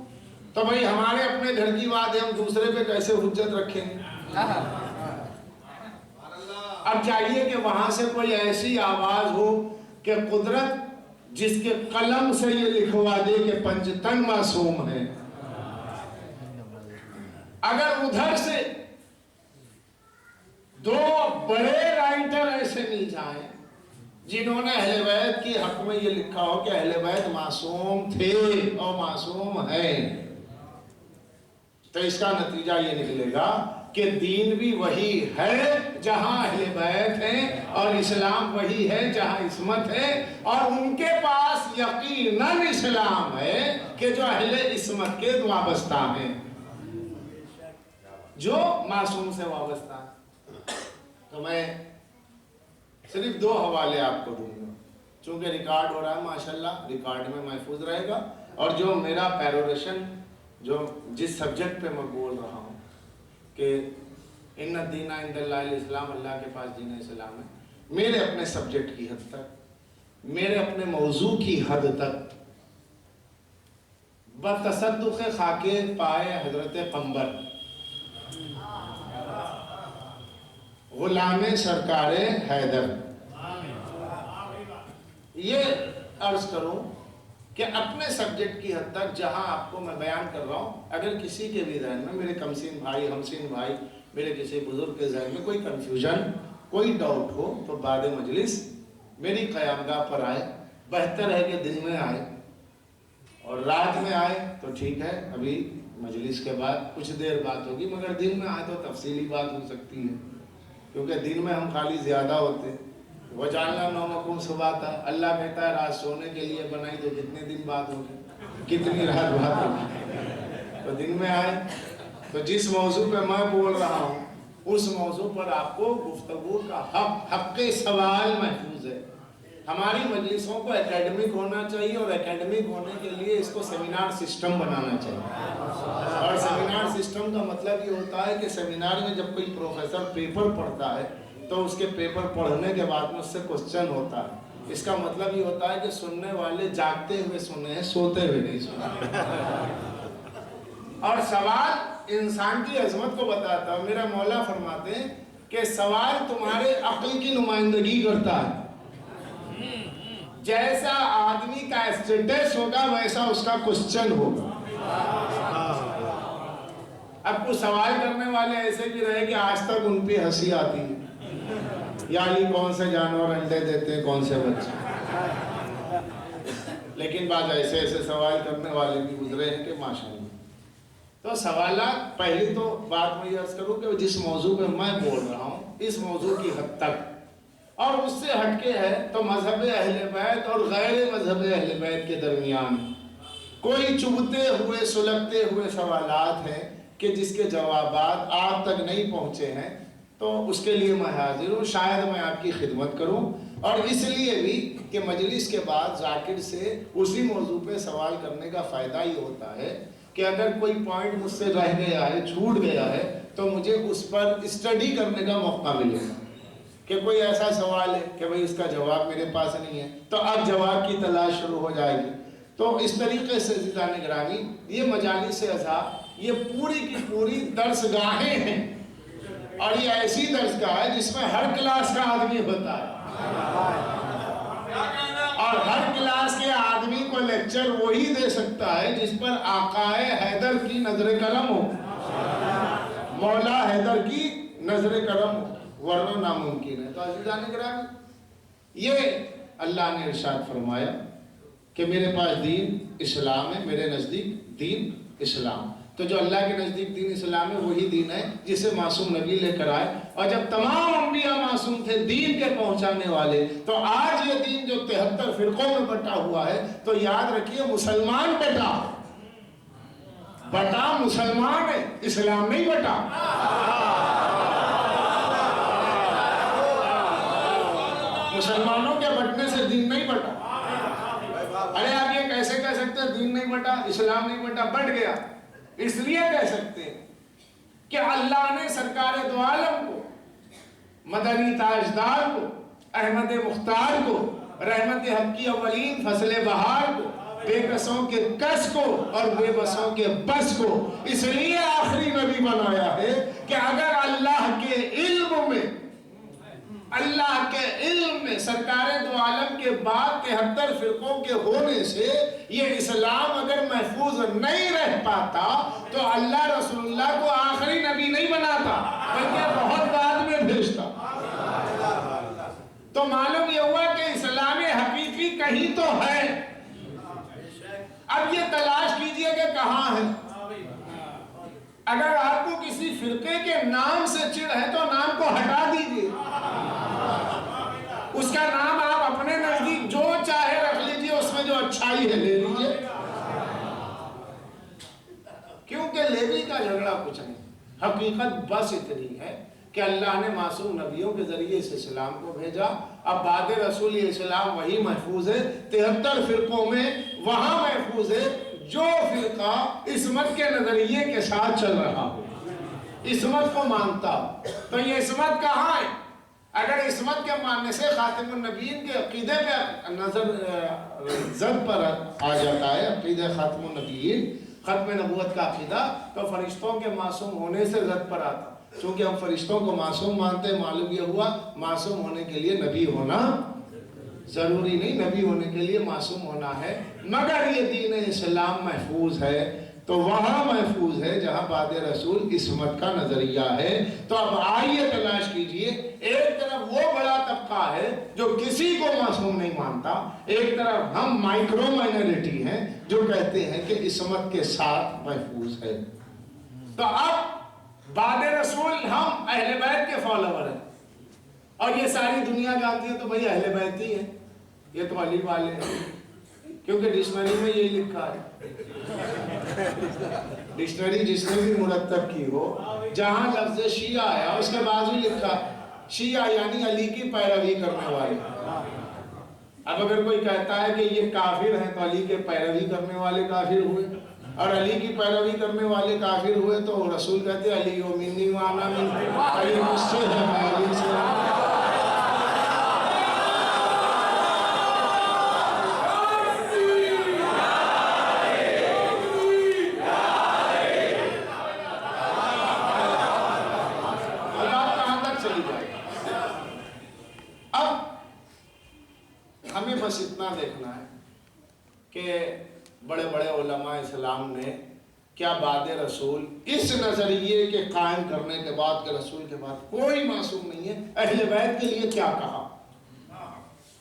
تو بھئی ہمارے اپنے گھر کی بات ہے، ہم دوسرے پہ کیسے حجت رکھیں گے؟ اب چاہیے کہ وہاں سے کوئی ایسی آواز ہو کہ قدرت جس کے قلم سے یہ لکھوا دے کہ پنجتن معصوم ہے۔ اگر ادھر سے دو بڑے رائٹر ایسے مل جائیں جنہوں نے اہل بیت کی حق میں یہ لکھا ہو کہ اہل بیت معصوم تھے اور معصوم ہیں، تو اس کا نتیجہ یہ نکلے گا کہ دین بھی وہی ہے جہاں اہل بیت ہیں، اور اسلام وہی ہے جہاں عصمت ہے، اور ان کے پاس یقیناً اسلام ہے کہ جو اہل عصمت کے وابستہ ہیں، جو معصوم سے وابستہ ہیں۔ تو میں صرف دو حوالے آپ کو دوں گا، چونکہ ریکارڈ ہو رہا ہے، ماشاءاللہ ریکارڈ میں محفوظ رہے گا، اور جو میرا پیروریشن جو جس سبجیکٹ پہ میں بول رہا ہوں کہ ان الدین عند اللہ الاسلام، اللہ کے پاس دین اسلام ہے، میرے اپنے سبجیکٹ کی حد تک، میرے اپنے موضوع کی حد تک، بتصدق خاک پائے حضرت قمبر غلام سرکار حیدر، یہ عرض کروں کہ اپنے سبجیکٹ کی حد تک جہاں آپ کو میں بیان کر رہا ہوں، اگر کسی کے بھی ذہن میں، میرے کمسین بھائی، ہمسین بھائی، میرے کسی بزرگ کے ذہن میں کوئی کنفیوژن، کوئی ڈاؤٹ ہو، تو بعد مجلس میری قیامگاہ پر آئے، بہتر ہے کہ دن میں آئے، اور رات میں آئے تو ٹھیک ہے، ابھی مجلس کے بعد کچھ دیر بات ہوگی، مگر دن میں آئے تو تفصیلی بات ہو سکتی ہے، کیونکہ دن میں ہم خالی زیادہ ہوتے ہیں۔ وَجَعَلْنَا نَوْمَكُمْ سُبَاتًا، اللہ کہتا ہے رات سونے کے لیے بنائی، تو کتنے دن بات ہوگی، کتنی رات بات ہوگی، تو دن میں آئے، تو جس موضوع پہ میں بول رہا ہوں اس موضوع پر آپ کو گفتگو کا حق سوال محفوظ ہے۔ ہماری مجلسوں کو اکیڈمک ہونا چاہیے، اور اکیڈمک ہونے کے لیے اس کو سیمینار سسٹم بنانا چاہیے، اور سیمینار سسٹم کا مطلب یہ ہوتا ہے کہ سیمینار میں جب کوئی پروفیسر پیپر پڑھتا ہے تو اس کے پیپر پڑھنے کے بعد میں اس سے کوسچن ہوتا ہے، اس کا مطلب یہ ہوتا ہے کہ سننے والے جاگتے ہوئے سنے ہیں، سوتے ہوئے نہیں سنے۔ اور سوال انسان کی عظمت کو بتاتا ہے، میرا مولا فرماتے ہیں کہ سوال تمہارے عقل کی نمائندگی کرتا ہے، جیسا آدمی کا اسٹیٹس ہوگا ویسا اس کا کوسچن ہوگا۔ اب کچھ سوال کرنے والے ایسے بھی رہے کہ آج تک ان پہ ہنسی آتی ہے، یعنی کون سے جانور انڈے دیتے ہیں، کون سے بچے، لیکن بعض ایسے ایسے سوال کرنے والے بھی گزرے ہیں کہ ماشاءاللہ۔ تو سوالات، پہلی تو بات میں یہ عرض کروں کہ جس موضوع پہ میں بول رہا ہوں اس موضوع کی حد تک، اور اس سے ہٹ کے ہے تو مذہب اہل بیت اور غیر مذہب اہل بیت کے درمیان کوئی چبھتے ہوئے سلگتے ہوئے سوالات ہیں کہ جس کے جوابات آپ تک نہیں پہنچے ہیں، تو اس کے لیے میں حاضر ہوں، شاید میں آپ کی خدمت کروں، اور اس لیے بھی کہ مجلس کے بعد ذاکر سے اسی موضوع پہ سوال کرنے کا فائدہ یہ ہوتا ہے کہ اگر کوئی پوائنٹ مجھ سے رہ گیا ہے، چھوٹ گیا ہے، تو مجھے اس پر اسٹڈی کرنے کا موقع ملے گا کہ کوئی ایسا سوال ہے کہ بھئی اس کا جواب میرے پاس نہیں ہے، تو اب جواب کی تلاش شروع ہو جائے گی۔ تو اس طریقے سے عزیزان گرامی، یہ مجالس اعزا یہ پوری کی پوری درس گاہیں ہیں، اور یہ ایسی درس گاہ ہے جس میں ہر کلاس کا آدمی ہوتا ہے، اور ہر کلاس کے آدمی کو لیکچر وہی دے سکتا ہے جس پر آقا حیدر کی نظر کرم ہو، مولا حیدر کی نظر کرم ہو، ورنہ ناممکن ہے۔ تو عزیزان گرامی، یہ اللہ نے ارشاد فرمایا کہ میرے پاس دین اسلام ہے، میرے نزدیک دین اسلام، تو جو اللہ کے نزدیک دین اسلام ہے وہی دین ہے جسے معصوم نبی لے کر آئے، اور جب تمام انبیاء معصوم تھے دین کے پہنچانے والے، تو آج یہ دین جو 73 فرقوں میں بٹا ہوا ہے، تو یاد رکھیے مسلمان بٹا مسلمان ہے، اسلام نہیں بٹا۔ مسلمانوں کے بٹنے سے دین نہیں بٹا۔ ارے آپ یہ کیسے کہہ سکتے ہیں دین نہیں بٹا، اسلام نہیں بٹا؟ بٹ گیا، اس لیے کہہ سکتے ہیں کہ اللہ نے سرکار دو عالم کو، مدنی تاجدار کو، احمد مختار کو، رحمت حق کی اولین فصل بہار کو، بے بسوں کے کس کو اور بے بسوں کے بس کو اس لیے آخری نبی بنایا ہے کہ اگر اللہ کے علم میں سرکار دو عالم کے بعد 73 فرقوں کے ہونے سے یہ اسلام اگر محفوظ نہیں رہ پاتا تو اللہ رسول اللہ کو آخری نبی نہیں بناتا بلکہ بہت بعد میں بھیجتا۔ تو معلوم یہ ہوا کہ اسلام حقیقی کہیں تو ہے، اب یہ تلاش کیجئے کہ کہاں ہے۔ اگر آپ کو کسی فرقے کے نام سے چڑ ہے تو نام کو ہٹا دیجئے، اس کا نام آپ اپنے نزدیک جو چاہے رکھ لیجئے، اس میں جو اچھائی ہے لے لیجئے، کیونکہ لینے کا جھگڑا کچھ نہیں۔ حقیقت بس اتنی ہے کہ اللہ نے معصوم نبیوں کے ذریعے اس اسلام کو بھیجا، اب بعد رسول یہ اسلام وہی محفوظ ہے، 73 فرقوں میں وہاں محفوظ ہے جو فرقہ عصمت کے نظریے کے ساتھ چل رہا ہو، عصمت کو مانتا ہو۔ تو یہ عصمت کہاں ہے؟ اگر عصمت کے ماننے سے خاتم النبیین کے عقیدے پہ نظر زد پر آ جاتا ہے، عقیدہ خاتم النبیین، ختم نبوت کا عقیدہ، تو فرشتوں کے معصوم ہونے سے زد پر آتا۔ چونکہ ہم فرشتوں کو معصوم مانتے ہیں، معلوم یہ ہوا معصوم ہونے کے لیے نبی ہونا ضروری نہیں، نبی ہونے کے لیے معصوم ہونا ہے، مگر یہ دین اسلام محفوظ ہے تو وہاں محفوظ ہے جہاں بعد رسول عصمت کا نظریہ ہے۔ تو اب آئیے تلاش کیجئے، ایک طرف وہ بڑا طبقہ ہے جو کسی کو معصوم نہیں مانتا، ایک طرف ہم مائکرو مائنورٹی ہیں جو کہتے ہیں کہ عصمت کے ساتھ محفوظ ہے۔ تو اب بعد رسول ہم اہل بیت کے فالوور ہیں، اور یہ ساری دنیا جانتی ہے تو بھئی اہل بیت ہی ہیں، یہ تو علی والے ہیں، کیونکہ ڈکشنری میں یہی لکھا ہے۔ ڈکشنری جس نے بھی مرتب کی ہو، جہاں لفظ شیعہ آیا اس کے بعد ہی لکھا شیعہ یعنی علی کی پیروی کرنے والے۔ اب اگر کوئی کہتا ہے کہ یہ کافر ہیں تو علی کے پیروی کرنے والے کافر ہوئے، اور علی کی پیروی کرنے والے کافر ہوئے تو رسول کہتے ہیں علی و منی وانا من، علی مجھ سے ہے میں علی سے ہوں۔ ہمیں بس اتنا دیکھنا ہے کہ بڑے بڑے علماء اسلام نے کیا بعد رسول اس نظریے کے قائم کرنے کے بعد کہ رسول کے بعد کوئی معصوم نہیں ہے، اہل بیت کے لیے کیا کہا،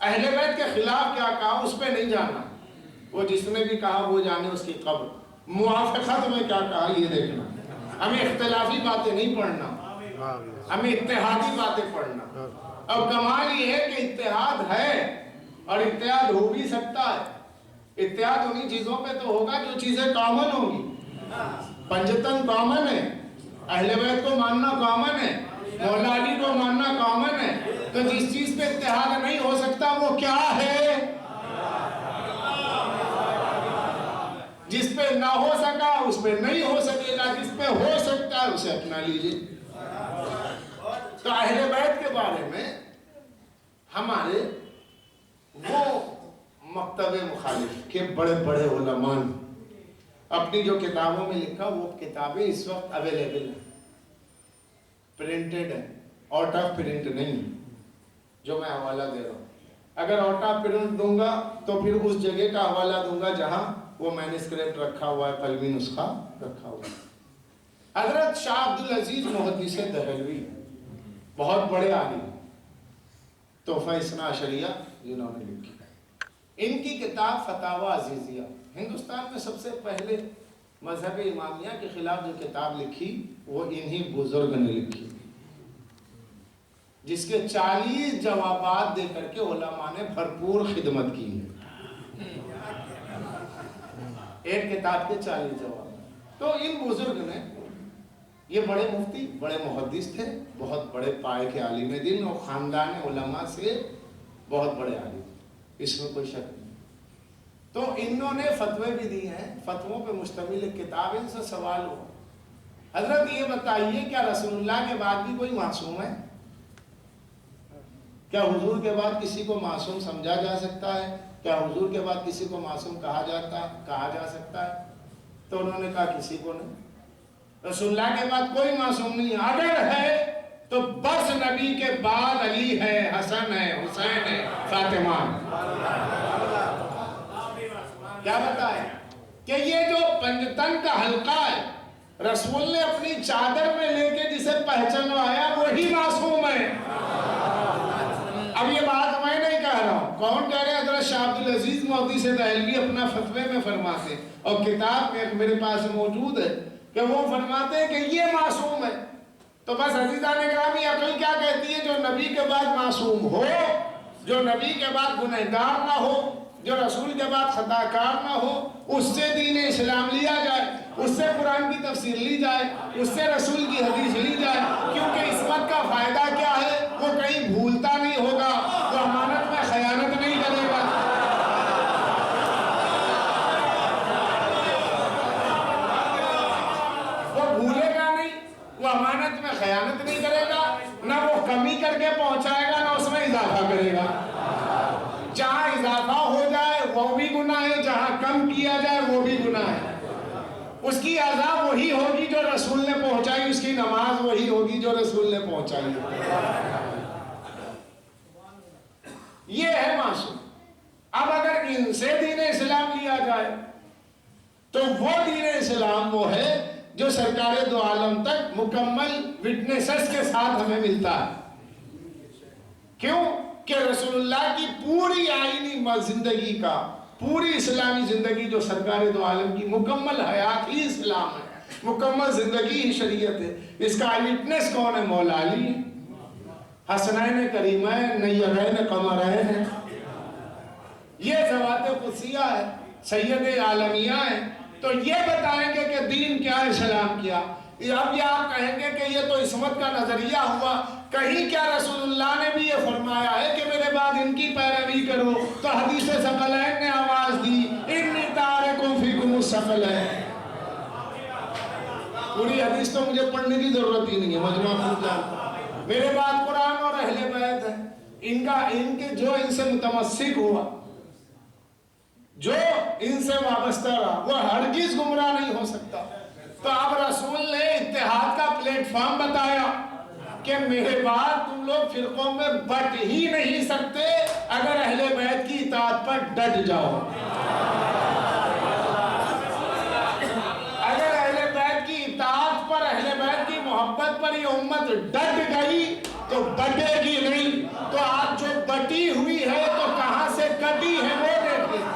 اہل بیت کے خلاف کیا کہا، اس پہ نہیں جانا، وہ جس نے بھی کہا وہ جانے اس کی قبر۔ موافقت میں کیا کہا یہ دیکھنا، ہمیں اختلافی باتیں نہیں پڑھنا، ہمیں اتحادی باتیں پڑھنا۔ اب کمال یہ ہے کہ اتحاد ہے اور اتحاد ہو بھی سکتا ہے، اتحاد انہی چیزوں پہ تو ہوگا جو چیزیں کامن ہوں گی۔ پنجتن کامن ہے، اہل بیت کو ماننا کامن ہے، مولا علی کو ماننا کامن ہے، تو جس چیز پہ اتحاد نہیں ہو سکتا وہ کیا ہے؟ جس پہ نہ ہو سکا اس پہ نہیں ہو سکے گا، جس پہ ہو سکتا ہے اسے اپنا لیجئے۔ تو اہل بیت کے بارے میں ہمارے وہ مکتب مخالف کے بڑے بڑے علماء نے اپنی جو کتابوں میں لکھا، وہ کتابیں اس وقت اویلیبل ہیں، پرنٹڈ ہیں، آؤٹ آف پرنٹ نہیں جو میں حوالہ دے رہا ہوں۔ اگر آؤٹ آف پرنٹ دوں گا تو پھر اس جگہ کا حوالہ دوں گا جہاں وہ مینuscript رکھا ہوا ہے، قلمی نسخہ رکھا ہوا ہے۔ حضرت شاہ عبدالعزیز محدث دہلوی بہت بڑے عالم، تحفہ اثنا عشریہ جنہوں نے لکھی، ان کی کتاب فتاوی عزیزیہ، ہندوستان میں سب سے پہلے مذہب امامیہ کے خلاف جو کتاب لکھی وہ انہی بزرگ نے لکھی، جس کے 40 جوابات دے کر کے علماء نے بھرپور خدمت کی ہے، ایک کتاب کے 40 جواب۔ تو ان بزرگ نے، یہ بڑے مفتی، بڑے محدث تھے، بہت بڑے پائے کے عالم دین اور خاندان علماء سے بہت بڑے عالم، اس میں کوئی شک نہیں۔ تو انہوں نے فتوے بھی دی ہیں، فتووں پہ مشتمل ایک کتاب ہے، ان سے سوال ہوا، حضرت یہ بتائیے کیا رسول اللہ کے بعد بھی کوئی معصوم ہے؟ کیا حضور کے بعد کسی کو معصوم سمجھا جا سکتا ہے؟ کیا حضور کے بعد کسی کو معصوم کہا جا سکتا ہے؟ تو انہوں نے کہا کسی کو نہیں، رسول اللہ کے بعد کوئی معصوم نہیں ہے، اگر ہے تو بس نبی کے بعد علی ہے، حسن ہے، حسین ہے، فاطمہ ہے۔ کیا بتائیں کہ یہ جو پنجتن کا حلقہ ہے، رسول نے اپنی چادر میں لے کے جسے پہچنوایا وہی معصوم ہے۔ اب یہ بات میں نہیں کہہ رہا ہوں، کون کہہ رہے ہیں؟ حضرت شاہ عبدالعزیز مودودی سے دہلوی اپنا فتوے میں فرماتے ہیں، اور کتاب میں میرے پاس موجود ہے کہ وہ فرماتے ہیں کہ یہ معصوم ہے۔ تو بس عزیزان گرامی، عقل کیا کہتی ہے؟ جو نبی کے بعد معصوم ہو، جو نبی کے بعد گنہگار نہ ہو، جو رسول کے بعد خطا کار نہ ہو، اس سے دین اسلام لیا جائے، اس سے قرآن کی تفسیر لی جائے، اس سے رسول کی حدیث لی جائے، کیونکہ عصمت کا فائدہ کیا ہے؟ وہ کہیں بھولتا نہیں ہوگا، وہ امانت میں خیانت نہیں کرے گا۔ وہ بھولے گا نہیں، وہ امانت میں خیانت نہیں کرے گا، نہ وہ کمی کر کے پہنچائے گا، نہ اس میں اضافہ کرے گا۔ جہاں اضافہ ہو جائے وہ بھی گناہ ہے، جہاں کم کیا جائے وہ بھی گناہ ہے۔ اس کی عذاب وہی ہوگی جو رسول نے پہنچائی، اس کی نماز وہی ہوگی جو رسول نے پہنچائی۔ یہ ہے معصوم۔ اب اگر ان سے دین اسلام لیا جائے تو وہ دین اسلام وہ ہے جو سرکار دو عالم تک مکمل وٹنسز کے ساتھ ہمیں ملتا ہے۔ کیوں کہ رسول اللہ کی پوری آئینی زندگی کا، پوری اسلامی زندگی جو سرکار دو عالم کی مکمل حیات ہی اسلام ہے، مکمل زندگی ہی شریعت ہے۔ اس کا آئی وٹنس کون ہے؟ مولا علی ہے، حسنین کریمین، نیرین قمرین، یہ ذوات قدسیہ ہے، سید عالمیہ ہے۔ تو یہ بتائیں گے کہ دین کیا ہے، اسلام کیا۔ اب یہ آپ کہیں گے کہ یہ تو عصمت کا نظریہ ہوا، کہیں کیا رسول اللہ نے بھی یہ فرمایا ہے کہ میرے بعد ان کی پیروی کرو؟ تو حدیث ثقلین نے آواز دی، انی تارکم فیکم الثقلین۔ پوری حدیث تو مجھے پڑھنے کی ضرورت ہی نہیں ہے، مجموعہ خود جانتا۔ میرے بعد قرآن اور اہل بیت ہے، ان کے جو ان سے متمسک ہوا، جو ان سے وابستہ رہا، وہ ہرگز گمراہ نہیں ہو سکتا۔ تو اب رسول نے اتحاد کا پلیٹ فارم بتایا کہ میرے بعد تم لوگ فرقوں میں بٹ ہی نہیں سکتے اگر اہل بیت کی اطاعت پر ڈٹ جاؤ۔ اگر اہل بیت کی اطاعت پر، اہل بیت کی محبت پر یہ امت ڈٹ گئی تو بٹے گی نہیں۔ تو آج جو بٹی ہوئی ہے تو کہاں سے کٹی ہے وہ دیکھیں۔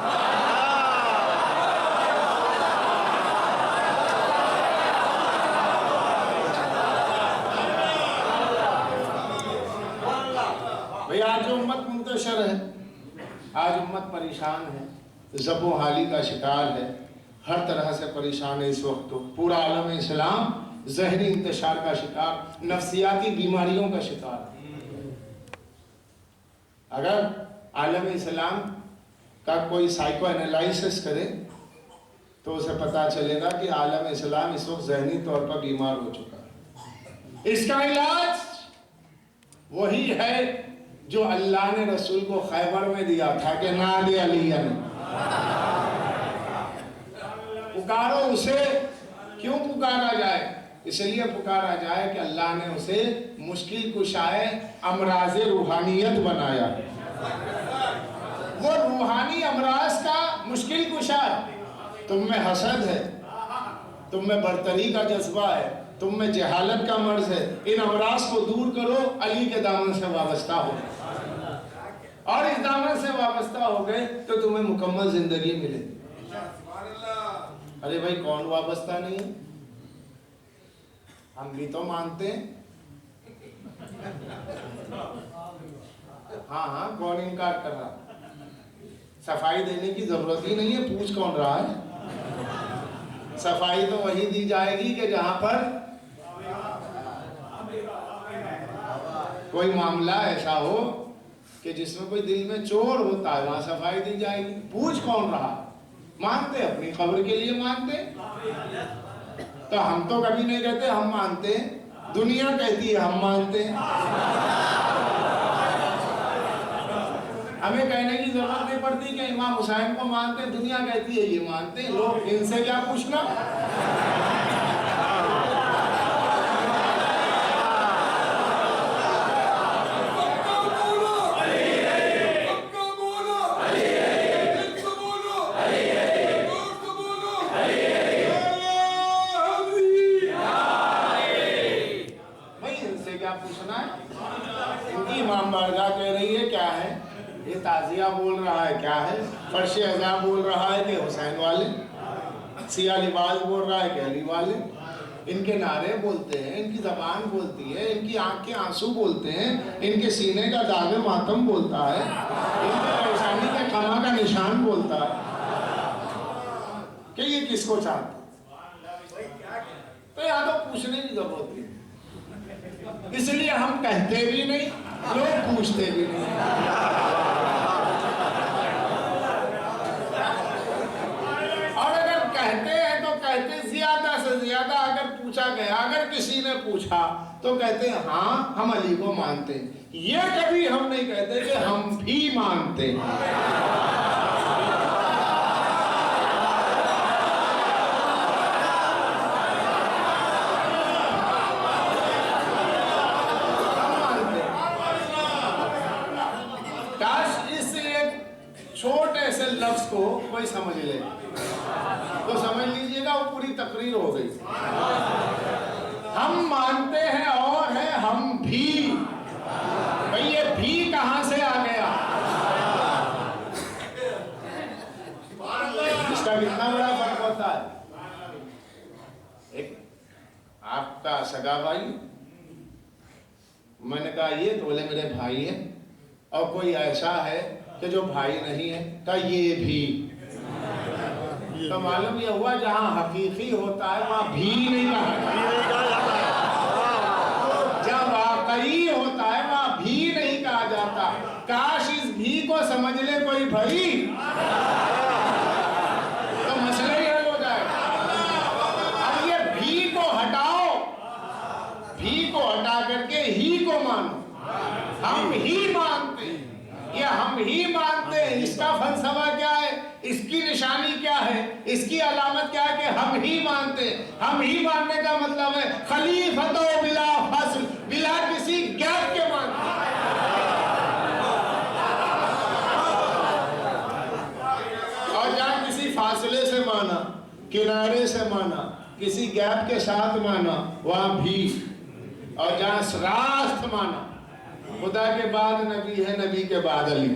آج جو امت منتشر ہے، آج امت پریشان ہے، ضب و حالی کا شکار ہے، ہر طرح سے پریشان ہے۔ اس وقت تو پورا عالم اسلام ذہنی انتشار کا شکار، نفسیاتی بیماریوں کا شکار ہے۔ اگر عالم اسلام کا کوئی سائیکو انالائسس کرے تو اسے پتا چلے گا کہ عالم اسلام اس وقت ذہنی طور پر بیمار ہو چکا ہے۔ اس کا علاج وہی ہے جو اللہ نے رسول کو خیبر میں دیا تھا کہ نادی علی، پکارو اسے۔ کیوں پکارا جائے؟ اس لیے پکارا جائے کہ اللہ نے اسے مشکل کشائے امراض روحانیت بنایا۔ وہ روحانی امراض کا مشکل کشا ہے۔ تم میں حسد ہے، تم میں برتری کا جذبہ ہے، تم میں جہالت کا مرض ہے، ان امراض کو دور کرو، علی کے دامن سے وابستہ ہو، اور اس دامن سے وابستہ ہو گئے تو تمہیں مکمل زندگی ملے۔ ارے بھائی کون وابستہ نہیں ہے؟ ہم بھی تو مانتے ہیں۔ ہاں کون انکار کر رہا؟ صفائی دینے کی ضرورت ہی نہیں ہے، پوچھ کون رہا ہے؟ صفائی تو وہی دی جائے گی کہ جہاں پر کوئی معاملہ ایسا ہو کہ جس میں کوئی دل میں چور ہوتا ہے وہاں صفائی دی جائے گی. پوچھ کون رہا؟ مانتے اپنی قبر کے لیے مانتے. تو ہم تو کبھی نہیں کہتے ہم مانتے، دنیا کہتی ہے ہم مانتے. ہمیں کہنے کی ضرورت نہیں پڑتی کہ امام حسین کو مانتے، دنیا کہتی ہے یہ مانتے. لوگ ان سے کیا پوچھنا. امام بارگاہ کہہ رہی ہے کیا ہے یہ تعزیہ بول رہا ہے، کیا ہے فرش عزا بول رہا ہے کہ حسین والے، سیاہ لباس بول رہا ہے کہ علی والے. ان کے نعرے بولتے ہیں، ان کی زبان بولتی ہے، ان کی آنکھ کے آنسو بولتے ہیں، ان کے سینے کا داغ ماتم بولتا ہے، ان کے پریشانی کے قمع کا نشان بولتا ہے کہ یہ کس کو چاہتے. تو یہاں تو پوچھنے کی ضرورت نہیں، اس لیے ہم کہتے بھی نہیں، لوگ پوچھتے بھی نہیں. اور اگر کہتے ہیں تو کہتے زیادہ سے زیادہ اگر پوچھا گیا، اگر کسی نے پوچھا تو کہتے ہیں ہاں ہم علی کو مانتے ہیں. یہ کبھی ہم نہیں کہتے کہ ہم بھی مانتے ہیں. چھوٹے سے لفظ کو کوئی سمجھ لے تو سمجھ لیجئے گا وہ پوری تقریر ہو گئی. ہم مانتے ہیں اور ہیں ہم بھی. بھئی یہ بھی کہاں سے آ گیا؟ اس کا کتنا بڑا فرق ہوتا ہے. ایک آپ کا سگا بھائی، میں نے کہا یہ تو بولے میرے بھائی ہیں، اور کوئی ایسا ہے کہ جو بھائی نہیں ہے، کہا یہ بھی. تو معلوم یہ ہوا جہاں حقیقی ہوتا ہے وہاں بھی نہیں کہا جاتا. جب واقعی ہوتا ہے وہاں بھی نہیں کہا جاتا. کاش اس بھی کو سمجھ لے کوئی بھائی تو مسئلہ ہی حل ہو جائے. اب یہ بھی کو ہٹاؤ، بھی کو ہٹا کر کے ہی کو مانو. ہم ہی مانتے ہیں، یہ ہم ہی مانتے ہیں. اس کا فلسفہ کیا ہے، اس کی نشانی کیا ہے، اس کی علامت کیا ہے کہ ہم ہی مانتے ہیں. ہم ہی ماننے کا مطلب ہے خلیفۃ بلا فصل، بلا کسی گیپ کے مانتے ہیں. اور جہاں کسی فاصلے سے مانا، کنارے سے مانا، کسی گیپ کے ساتھ مانا، وہاں بھی. اور جہاں راست مانا، خدا کے بعد نبی ہے، نبی کے بعد علی،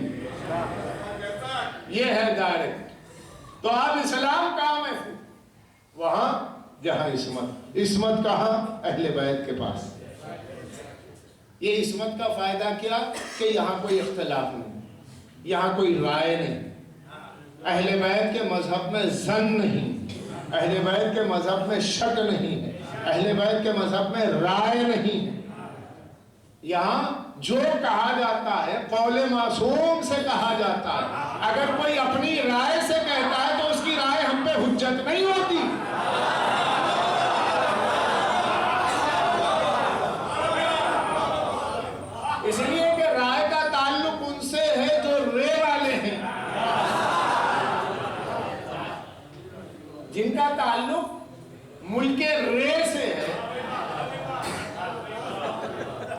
یہ ہے ڈائریکٹ. تو اب اسلام کہاں محفوظ؟ وہاں جہاں عصمت. عصمت کہاں؟ اہل بیت کے پاس. یہ عصمت کا فائدہ کیا کہ یہاں کوئی اختلاف نہیں، یہاں کوئی رائے نہیں. اہل بیت کے مذہب میں ظن نہیں، اہل بیت کے مذہب میں شک نہیں ہے، اہل بیت کے مذہب میں رائے نہیں ہے. یہاں جو کہا جاتا ہے قول معصوم سے کہا جاتا ہے. اگر کوئی اپنی رائے سے کہتا ہے تو اس کی رائے ہم پہ حجت نہیں ہوتی. اس لیے کہ رائے کا تعلق ان سے ہے جو رے والے ہیں. جن کا تعلق ملک رے سے ہے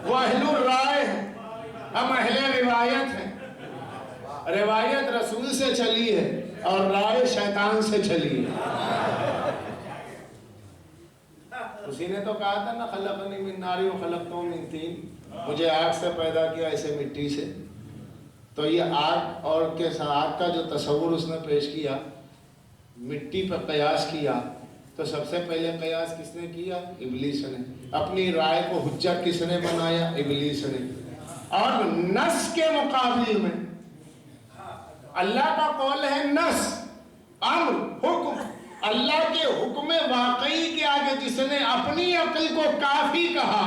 وہ اہل الرائے ہیں. ہم اہل روایت ہیں. روایت رسول سے چلی ہے اور رائے شیطان سے چلی ہے. اسی نے تو کہا تھا نا خلقنی من نار و خلقتہ من طین، مجھے آگ سے پیدا کیا ایسے مٹی سے. تو یہ آگ اور آگ کا جو تصور اس نے پیش کیا، مٹی پر قیاس کیا، تو سب سے پہلے قیاس کس نے کیا؟ ابلیس نے. اپنی رائے کو حجت کس نے بنایا؟ ابلیس نے. اور نص کے مقابل میں اللہ کا قول ہے نص، امر، حکم. اللہ کے حکم واقعی کے آگے جس نے اپنی عقل کو کافی کہا،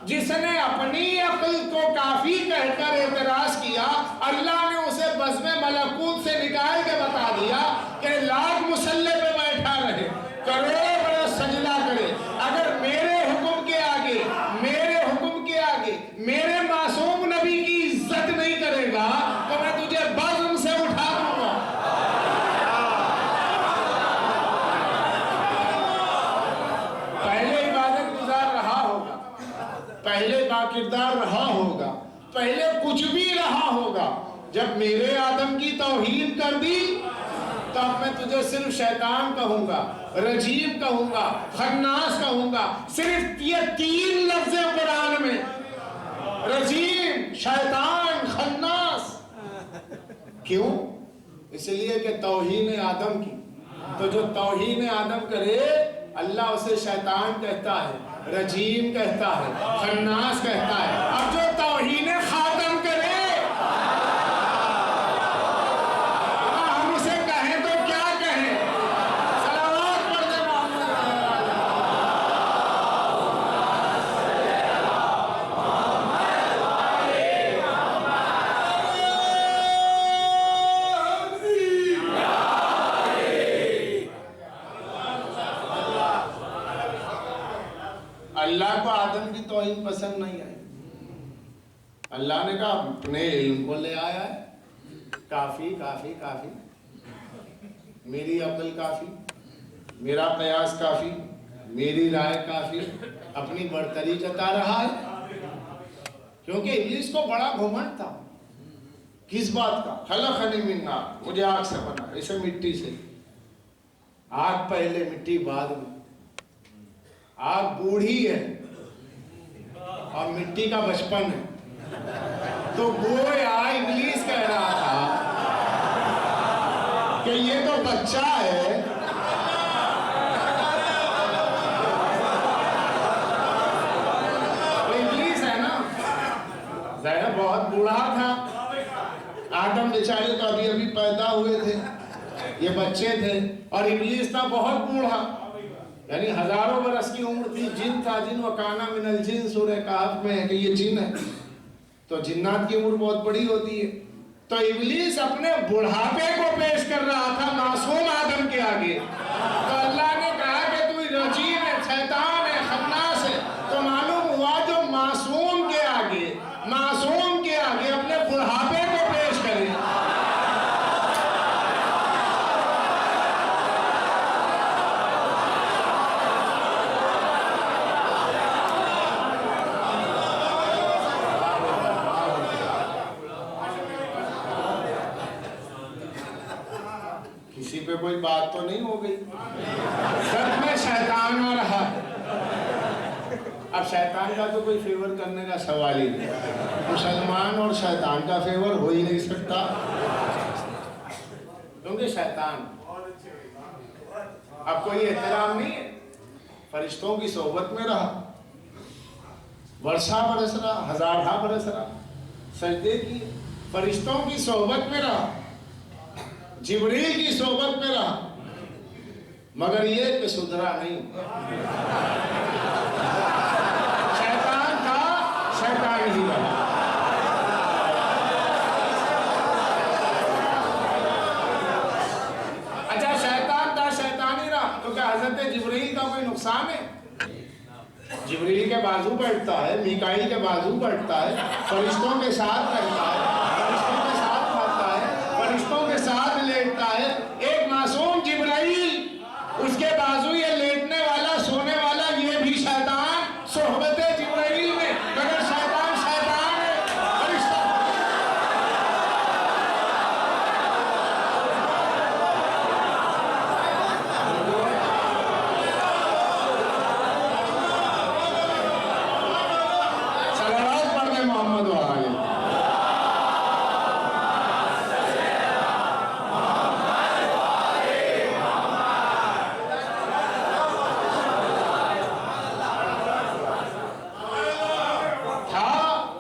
جس نے اپنی عقل کو کافی کہہ کر اعتراض کیا، اللہ نے اسے بزم ملکوت سے نکال کے بتا دیا کہ لاکھ مصلی پہ بیٹھا رہے، کروڑوں برس سجدہ کرے، اگر میرے حکم کے آگے میرے معصوم نبی کی عزت نہیں کرے گا تو میں تجھے بزم سے اٹھا دوں گا۔ پہلے عبادت گزار رہا ہوگا، پہلے باکردار رہا ہوگا، پہلے کچھ بھی رہا ہوگا، جب میرے آدم کی توہین کر دی تو اب میں تجھے صرف شیطان کہوں گا، رجیم کہوں گا، خناس کہوں گا۔ صرف یہ 3 لفظ قرآن میں، رجیم، شیطان، خناس۔ کیوں؟ اس لیے کہ توہین آدم کی، تو جو توہین آدم کرے اللہ اسے شیطان کہتا ہے، رجیم کہتا ہے، خناس کہتا ہے۔ اب جو توہین خاتم کرے ہم اسے کہیں تو کیا کہیں؟ صلوات پڑھ دے محمد۔ اللہ کو آدم کی توہین پسند نہیں آئی۔ اللہ نے کہا اپنے علم کو لے آیا ہے، کافی کافی کافی، میری عقل کافی، میرا قیاس کافی، میری رائے کافی، اپنی برتری جتا رہا ہے۔ کیونکہ ابلیس کو بڑا گھمنڈ تھا، کس بات کا؟ خلقنی من نار، مجھے آگ سے بنا، اسے مٹی سے۔ آگ پہلے مٹی بعد میں۔ آگ بوڑھی ہے اور مٹی کا بچپن ہے، تو گویا ابلیس کہہ رہا تھا کہ یہ تو بچہ ہے، ابلیس ہے نا، ظاہر بہت بوڑھا تھا۔ آدم بیچارے تو ابھی ابھی پیدا ہوئے تھے، یہ بچے تھے، اور ابلیس تھا بہت بوڑھا، یعنی ہزاروں برس کی عمر تھی۔ جن تھا، جن وکانا من الجن، سورہ کہف میں ہے کہ یہ جن ہے، تو جنات کی عمر بہت بڑی ہوتی ہے۔ تو ابلیس اپنے بڑھاپے کو پیش کر رہا تھا معصوم آدم کے آگے، تو اللہ نے کہا کہ تو رجیم ہے، شیطان ہے، خناس ہے۔ تو معلوم ہوا جو معصوم کے آگے اپنے بڑھاپے کو پیش کرے، کسی پہ کوئی بات تو نہیں ہو گئی؟ سب میں شیطان آ رہا ہے۔ اب شیطان کا تو کوئی فیور کرنے کا سوال ہی نہیں، مسلمان اور شیطان کا فیور ہو ہی نہیں سکتا، کیونکہ شیطان اب کوئی احترام نہیں ہے۔ فرشتوں کی صحبت میں رہا، برسا برس رہا، ہزارہ برس رہا، سجدے کی، فرشتوں کی صحبت میں رہا، جبریل کی صحبت میں رہا، مگر یہ کہ سدھرا نہیں۔ شیطان تھا، شیطان ہی رہا۔ اچھا شیطان تھا، شیطان ہی رہا، تو کیا حضرت جبریل کا کوئی نقصان ہے؟ جبریل کے بازو بیٹھتا ہے، میکائیل کے بازو بیٹھتا ہے، فرشتوں کے ساتھ رہتا ہے، فرشتوں کے ساتھ کھاتا ہے، فرشتوں کے ساتھ لیٹتا ہے۔ ایک معصوم جبرائیل، اس کے بازو یہ لیٹنے والا، سونے والا، یہ بھی شیطان، صحبت جبرائیل میں، مگر شیطان شیطان ہے، فرشتہ۔ صلوات پڑھ دے محمد و آلہ۔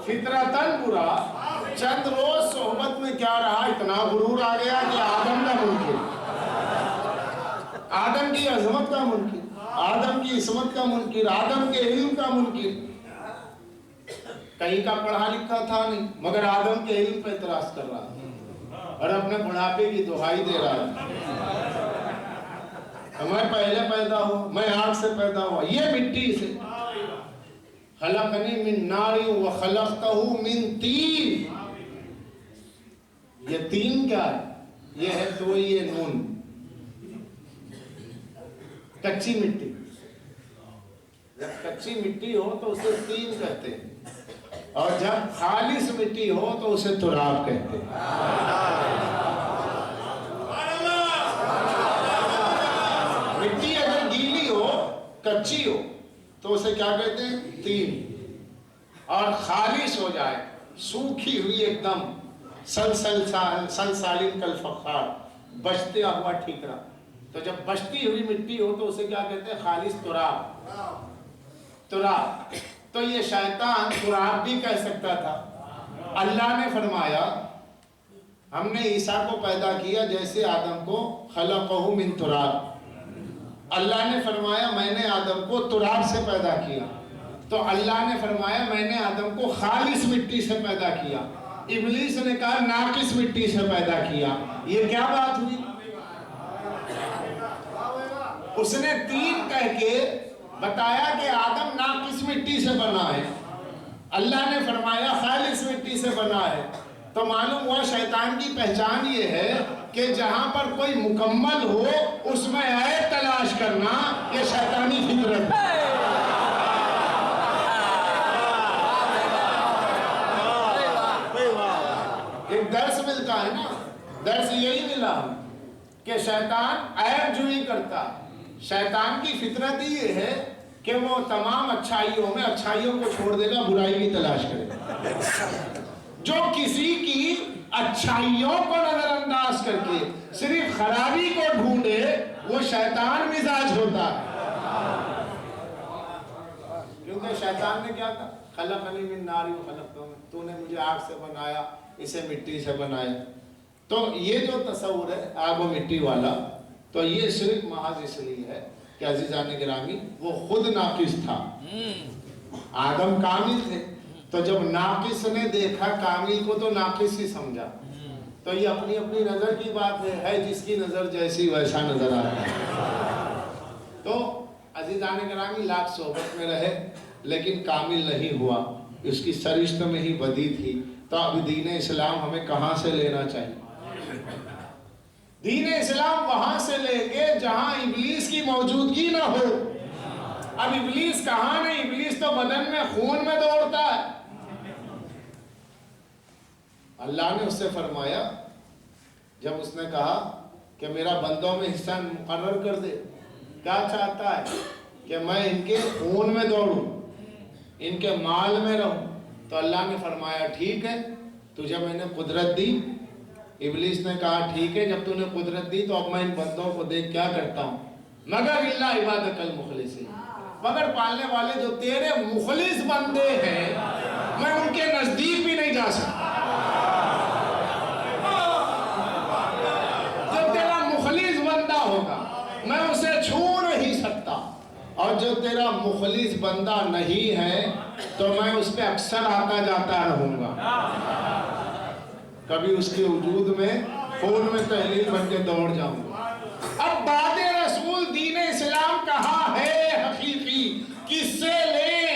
فطرتاً برا، چند روز صحبت میں کیا رہا، اتنا غرور آ گیا کہ آدم کا منکر، آدم کی عظمت کا منکر، آدم کی عصمت کا منکر، آدم کے علم کا منکر۔ کہیں کا پڑھا لکھا تھا نہیں، مگر آدم کے علم پہ اعتراض کر رہا تھا اور اپنے بڑھاپے کی دہائی دے رہا تھا، میں پہلے پیدا ہوا، میں آگ سے پیدا ہوا، یہ مٹی سے، خلقنی من نار وخلقتہ من طین، یہ تین کیا ہے؟ یہ ہے تو یہ نون، کچی مٹی، جب کچی مٹی ہو تو اسے تین کہتے ہیں، اور جب خالص مٹی ہو تو اسے تراب کہتے ہیں۔ مٹی اگر گیلی ہو، کچی ہو تو اسے کیا کہتے ہیں؟ تین، اور خالص ہو جائے، سوکھی ہوئی ایک دم، سلسالین کالفخار، بچتا ہوا ٹھیکرا، تو جب بچتی ہوئی مٹی ہو تو اسے کیا کہتے ہیں؟ خالص تراب، تراب۔ تو یہ شیطان تراب بھی کہہ سکتا تھا۔ اللہ نے فرمایا ہم نے عیسیٰ کو پیدا کیا جیسے آدم کو، خلقہ من تراب، اللہ نے فرمایا میں نے آدم کو تراب سے پیدا کیا، تو اللہ نے فرمایا میں نے آدم کو خالص مٹی سے پیدا کیا، ابلیس نے کہا ناقص مٹی سے پیدا کیا، یہ کیا بات ہوئی؟ اس نے تین کہہ کے بتایا کہ آدم ناقص مٹی سے بنا ہے، اللہ نے فرمایا خالص مٹی سے بنا ہے، تو معلوم ہوا شیطان کی پہچان یہ ہے کہ جہاں پر کوئی مکمل ہو اس میں عیب تلاش کرنا، یہ شیطانی فطرت ہے۔ ایک درس ملتا ہے نا، درس یہی ملا کہ شیطان عیب جوئی کرتا ہے، شیطان کی فطرت یہ ہے کہ وہ تمام اچھائیوں میں اچھائیوں کو چھوڑ دے گا، برائی کی تلاش کرے گا۔ جو کسی کی اچھائیوں کو نظر انداز کر کے صرف خرابی کو ڈھونڈے وہ شیطان مزاج ہوتا ہے، کیونکہ شیطان نے کیا کہا؟ خلقنی من نار وخلقتہ من، تو نے مجھے آگ سے بنایا، اسے مٹی سے بنایا۔ تو یہ جو تصور ہے آگ و مٹی والا، تو یہ صرف محض اس لیے ہے کہ عزیزان گرامی وہ خود ناقص تھا، آدم کامل تھے، تو جب ناقص نے دیکھا کامل کو تو ناقص ہی سمجھا، تو یہ اپنی اپنی نظر کی بات ہے جس کی نظر جیسی ویسا نظر آتا ہے۔ تو عزیزان گرامی لاکھ صحبت میں رہے لیکن کامل نہیں ہوا، اس کی سرشت میں ہی بدی تھی، تو اب دین اسلام ہمیں کہاں سے لینا چاہیے؟ دین اسلام وہاں سے لیں گے جہاں ابلیس کی موجودگی نہ ہو۔ اب ابلیس کہاں نہیں، ابلیس تو بدن میں خون میں دوڑتا ہے۔ اللہ نے اس سے فرمایا جب اس نے کہا کہ میرا بندوں میں حصہ مقرر کر دے، کیا چاہتا ہے کہ میں ان کے خون میں دوڑوں، ان کے مال میں رہوں، تو اللہ نے فرمایا ٹھیک ہے، تجھے میں نے قدرت دی۔ ابلیس نے کہا ٹھیک ہے، جب تو نے قدرت دی تو اب میں ان بندوں کو دیکھ کیا کرتا ہوں، مگر اللہ عبادک المخلصین، مگر پالنے والے جو تیرے مخلص بندے ہیں میں ان کے نزدیک بھی نہیں جا سکتا۔ جو تیرا مخلص بندہ ہوگا میں اسے چھو نہیں سکتا، اور جو تیرا مخلص بندہ نہیں ہے تو میں اس پہ اکثر آتا جاتا رہوں گا، کبھی اس کے وجود میں خون میں تحلیل بن کے دوڑ جاؤں گا۔ اب بعد رسول دین اسلام کہاں ہے حقیقی، کس سے لیں؟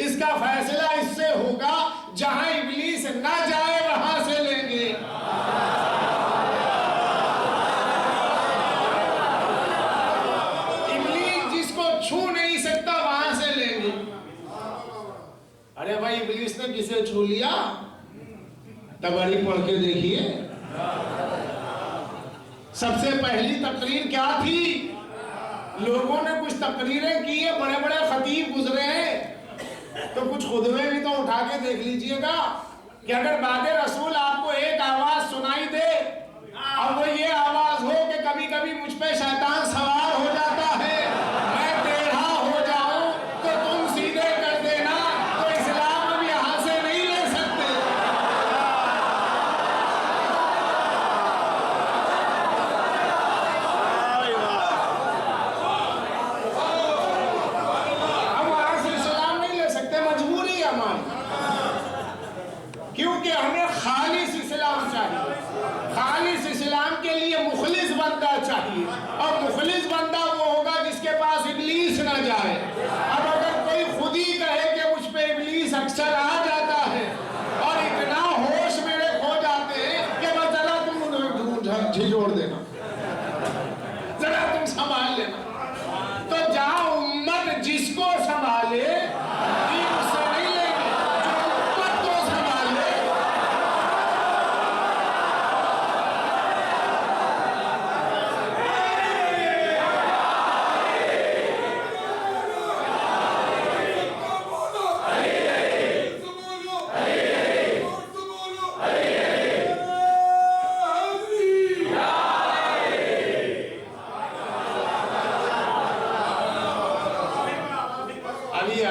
اس کا فیصلہ اس سے ہوگا جہاں ابلیس نہ جائے وہاں سے لیں گے۔ ابلیس جس کو چھو نہیں سکتا وہاں سے لیں گے۔ ارے بھائی ابلیس نے کسے چھو لیا؟ تبری پڑھ کے دیکھیے، سب سے پہلی تقریر کیا تھی؟ لوگوں نے کچھ تقریریں کی ہیں، بڑے بڑے خطیب گزرے ہیں، تو کچھ خطبے بھی تو اٹھا کے دیکھ لیجئے گا کہ اگر بعد رسول آپ کو ایک آواز سنائی دے اور وہ یہ آواز ہو کہ کبھی کبھی مجھ پہ شیطان سوار ہو جاتا ہے، میں ٹیڑھا ہو جاؤں تو تم سیدھے کر دینا، تو اسلام اب یہاں سے نہیں لے سکتے۔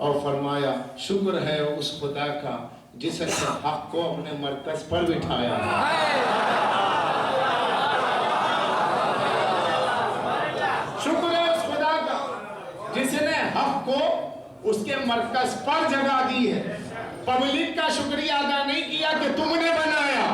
اور فرمایا شکر ہے اس خدا کا جس نے حق کو اپنے مرکز پر بٹھایا. شکر ہے اس خدا کا جس نے حق کو اس کے مرکز پر جگہ دی ہے. پبلک کا شکریہ ادا نہیں کیا کہ تم نے بنایا.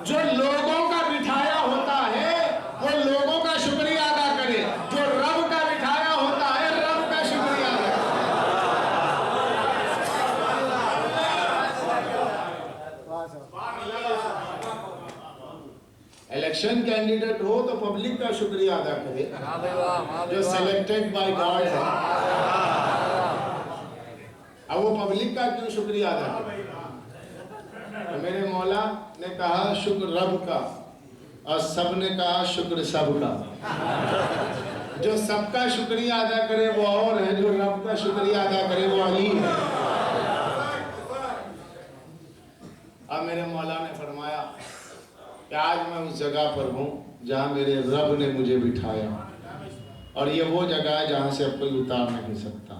جو لوگوں کا بٹھایا ہوتا ہے وہ لوگوں کا شکریہ ادا کرے. جو رب کا بٹھایا ہوتا ہے رب کا شکریہ ادا کرے. الیکشن کینڈیڈیٹ ہو تو پبلک کا شکریہ ادا کرے جو سلیکٹڈ بائی گاڈ ہے. اب وہ پبلک کا کیوں شکریہ ادا کرے؟ میرے مولا نے کہا شکر رب کا اور سب نے کہا شکر سب کا. جو سب کا شکریہ ادا کرے وہ اور ہے، جو رب کا شکریہ ادا کرے وہ علی ہے. اب میرے مولا نے فرمایا کہ آج میں اس جگہ پر ہوں جہاں میرے رب نے مجھے بٹھایا، اور یہ وہ جگہ ہے جہاں سے اب کوئی اتار نہیں سکتا.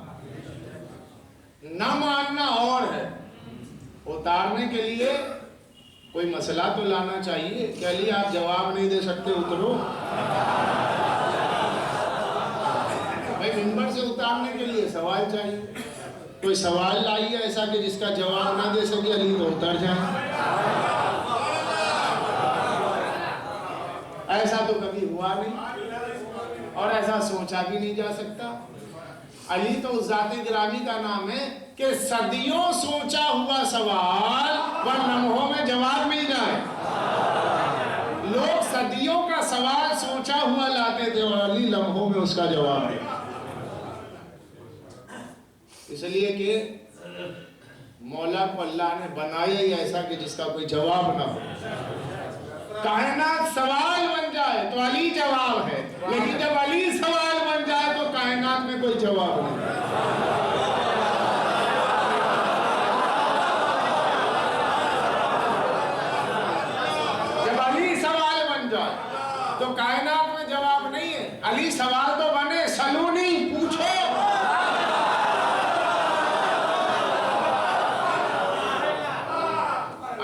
نہ ماننا اور ہے، اتارنے کے لیے کوئی مسئلہ تو لانا چاہیے کہ علی آپ جواب نہیں دے سکتے اترو. بھائی منبر سے اتارنے کے لیے سوال چاہیے. کوئی سوال لائیے ایسا کہ جس کا جواب نہ دے سکے علی تو اتر جائیں. ایسا تو کبھی ہوا نہیں اور ایسا سوچا بھی نہیں جا سکتا. علی تو اس ذات گرامی کا نام ہے کہ صدیوں سوچا ہوا سوال وہ لمحوں میں جواب مل جائے. لوگ صدیوں کا سوال سوچا ہوا لاتے تھے اور علی لمحوں میں اس کا جواب دے. اس لیے کہ مولا کو اللہ نے بنایا ہی ایسا کہ جس کا کوئی جواب نہ ہو. کائنات سوال بن جائے تو علی جواب ہے، لیکن جب علی سوال بن جائے تو کائنات میں کوئی جواب نہیں. جب علی سوال بن جائے تو کائنات میں جواب نہیں ہے. علی سوال تو بنے سلونی پوچھو.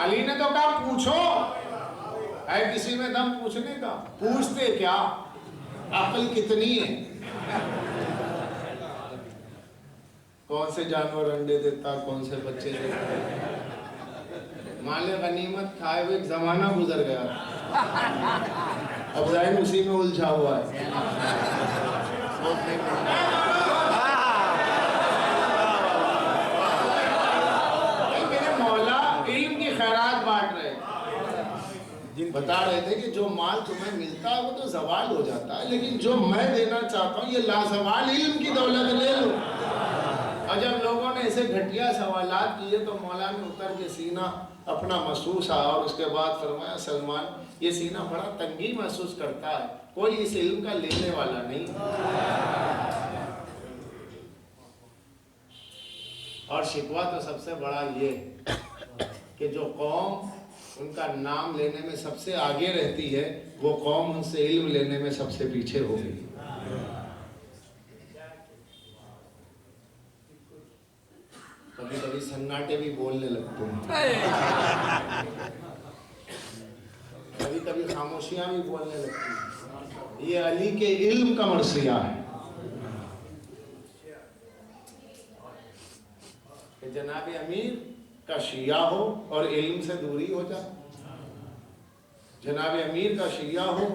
علی نے تو کہا پوچھو. ہے کسی میں دم پوچھنے کا؟ پوچھتے کیا؟ عقل کتنی ہے؟ کون سے جانور انڈے دیتا، کون سے بچے دیتا. مال غنیمت کھائے ہوئے ایک زمانہ گزر گیا، اب ظاہر اسی میں الجھا ہوا ہے. میرے مولا علم کی خیرات بانٹ رہے بتا رہے تھے کہ جو مال تمہیں ملتا ہے وہ تو زوال ہو جاتا ہے، لیکن جو میں دینا چاہتا ہوں یہ لازوال علم کی دولت لے لو. اور جب لوگوں نے ایسے گھٹیا سوالات کیے تو مولا نے اتر کے سینہ اپنا محسوس آیا اور اس کے بعد فرمایا سلمان یہ سینہ بڑا تنگی محسوس کرتا ہے، کوئی اس علم کا لینے والا نہیں. اور شکوہ تو سب سے بڑا یہ کہ جو قوم ان کا نام لینے میں سب سے آگے رہتی ہے وہ قوم ان سے علم لینے میں سب سے پیچھے ہو گئی. کبھی کبھی سناٹے بھی بولنے لگتے ہیں، کبھی کبھی خاموشیاں بھی بولنے لگتی ہیں. یہ علی کے علم کا مرثیہ ہے کہ جناب امیر کا شیعہ ہو اور علم سے دوری ہو جائے. جناب امیر کا شیعہ ہو،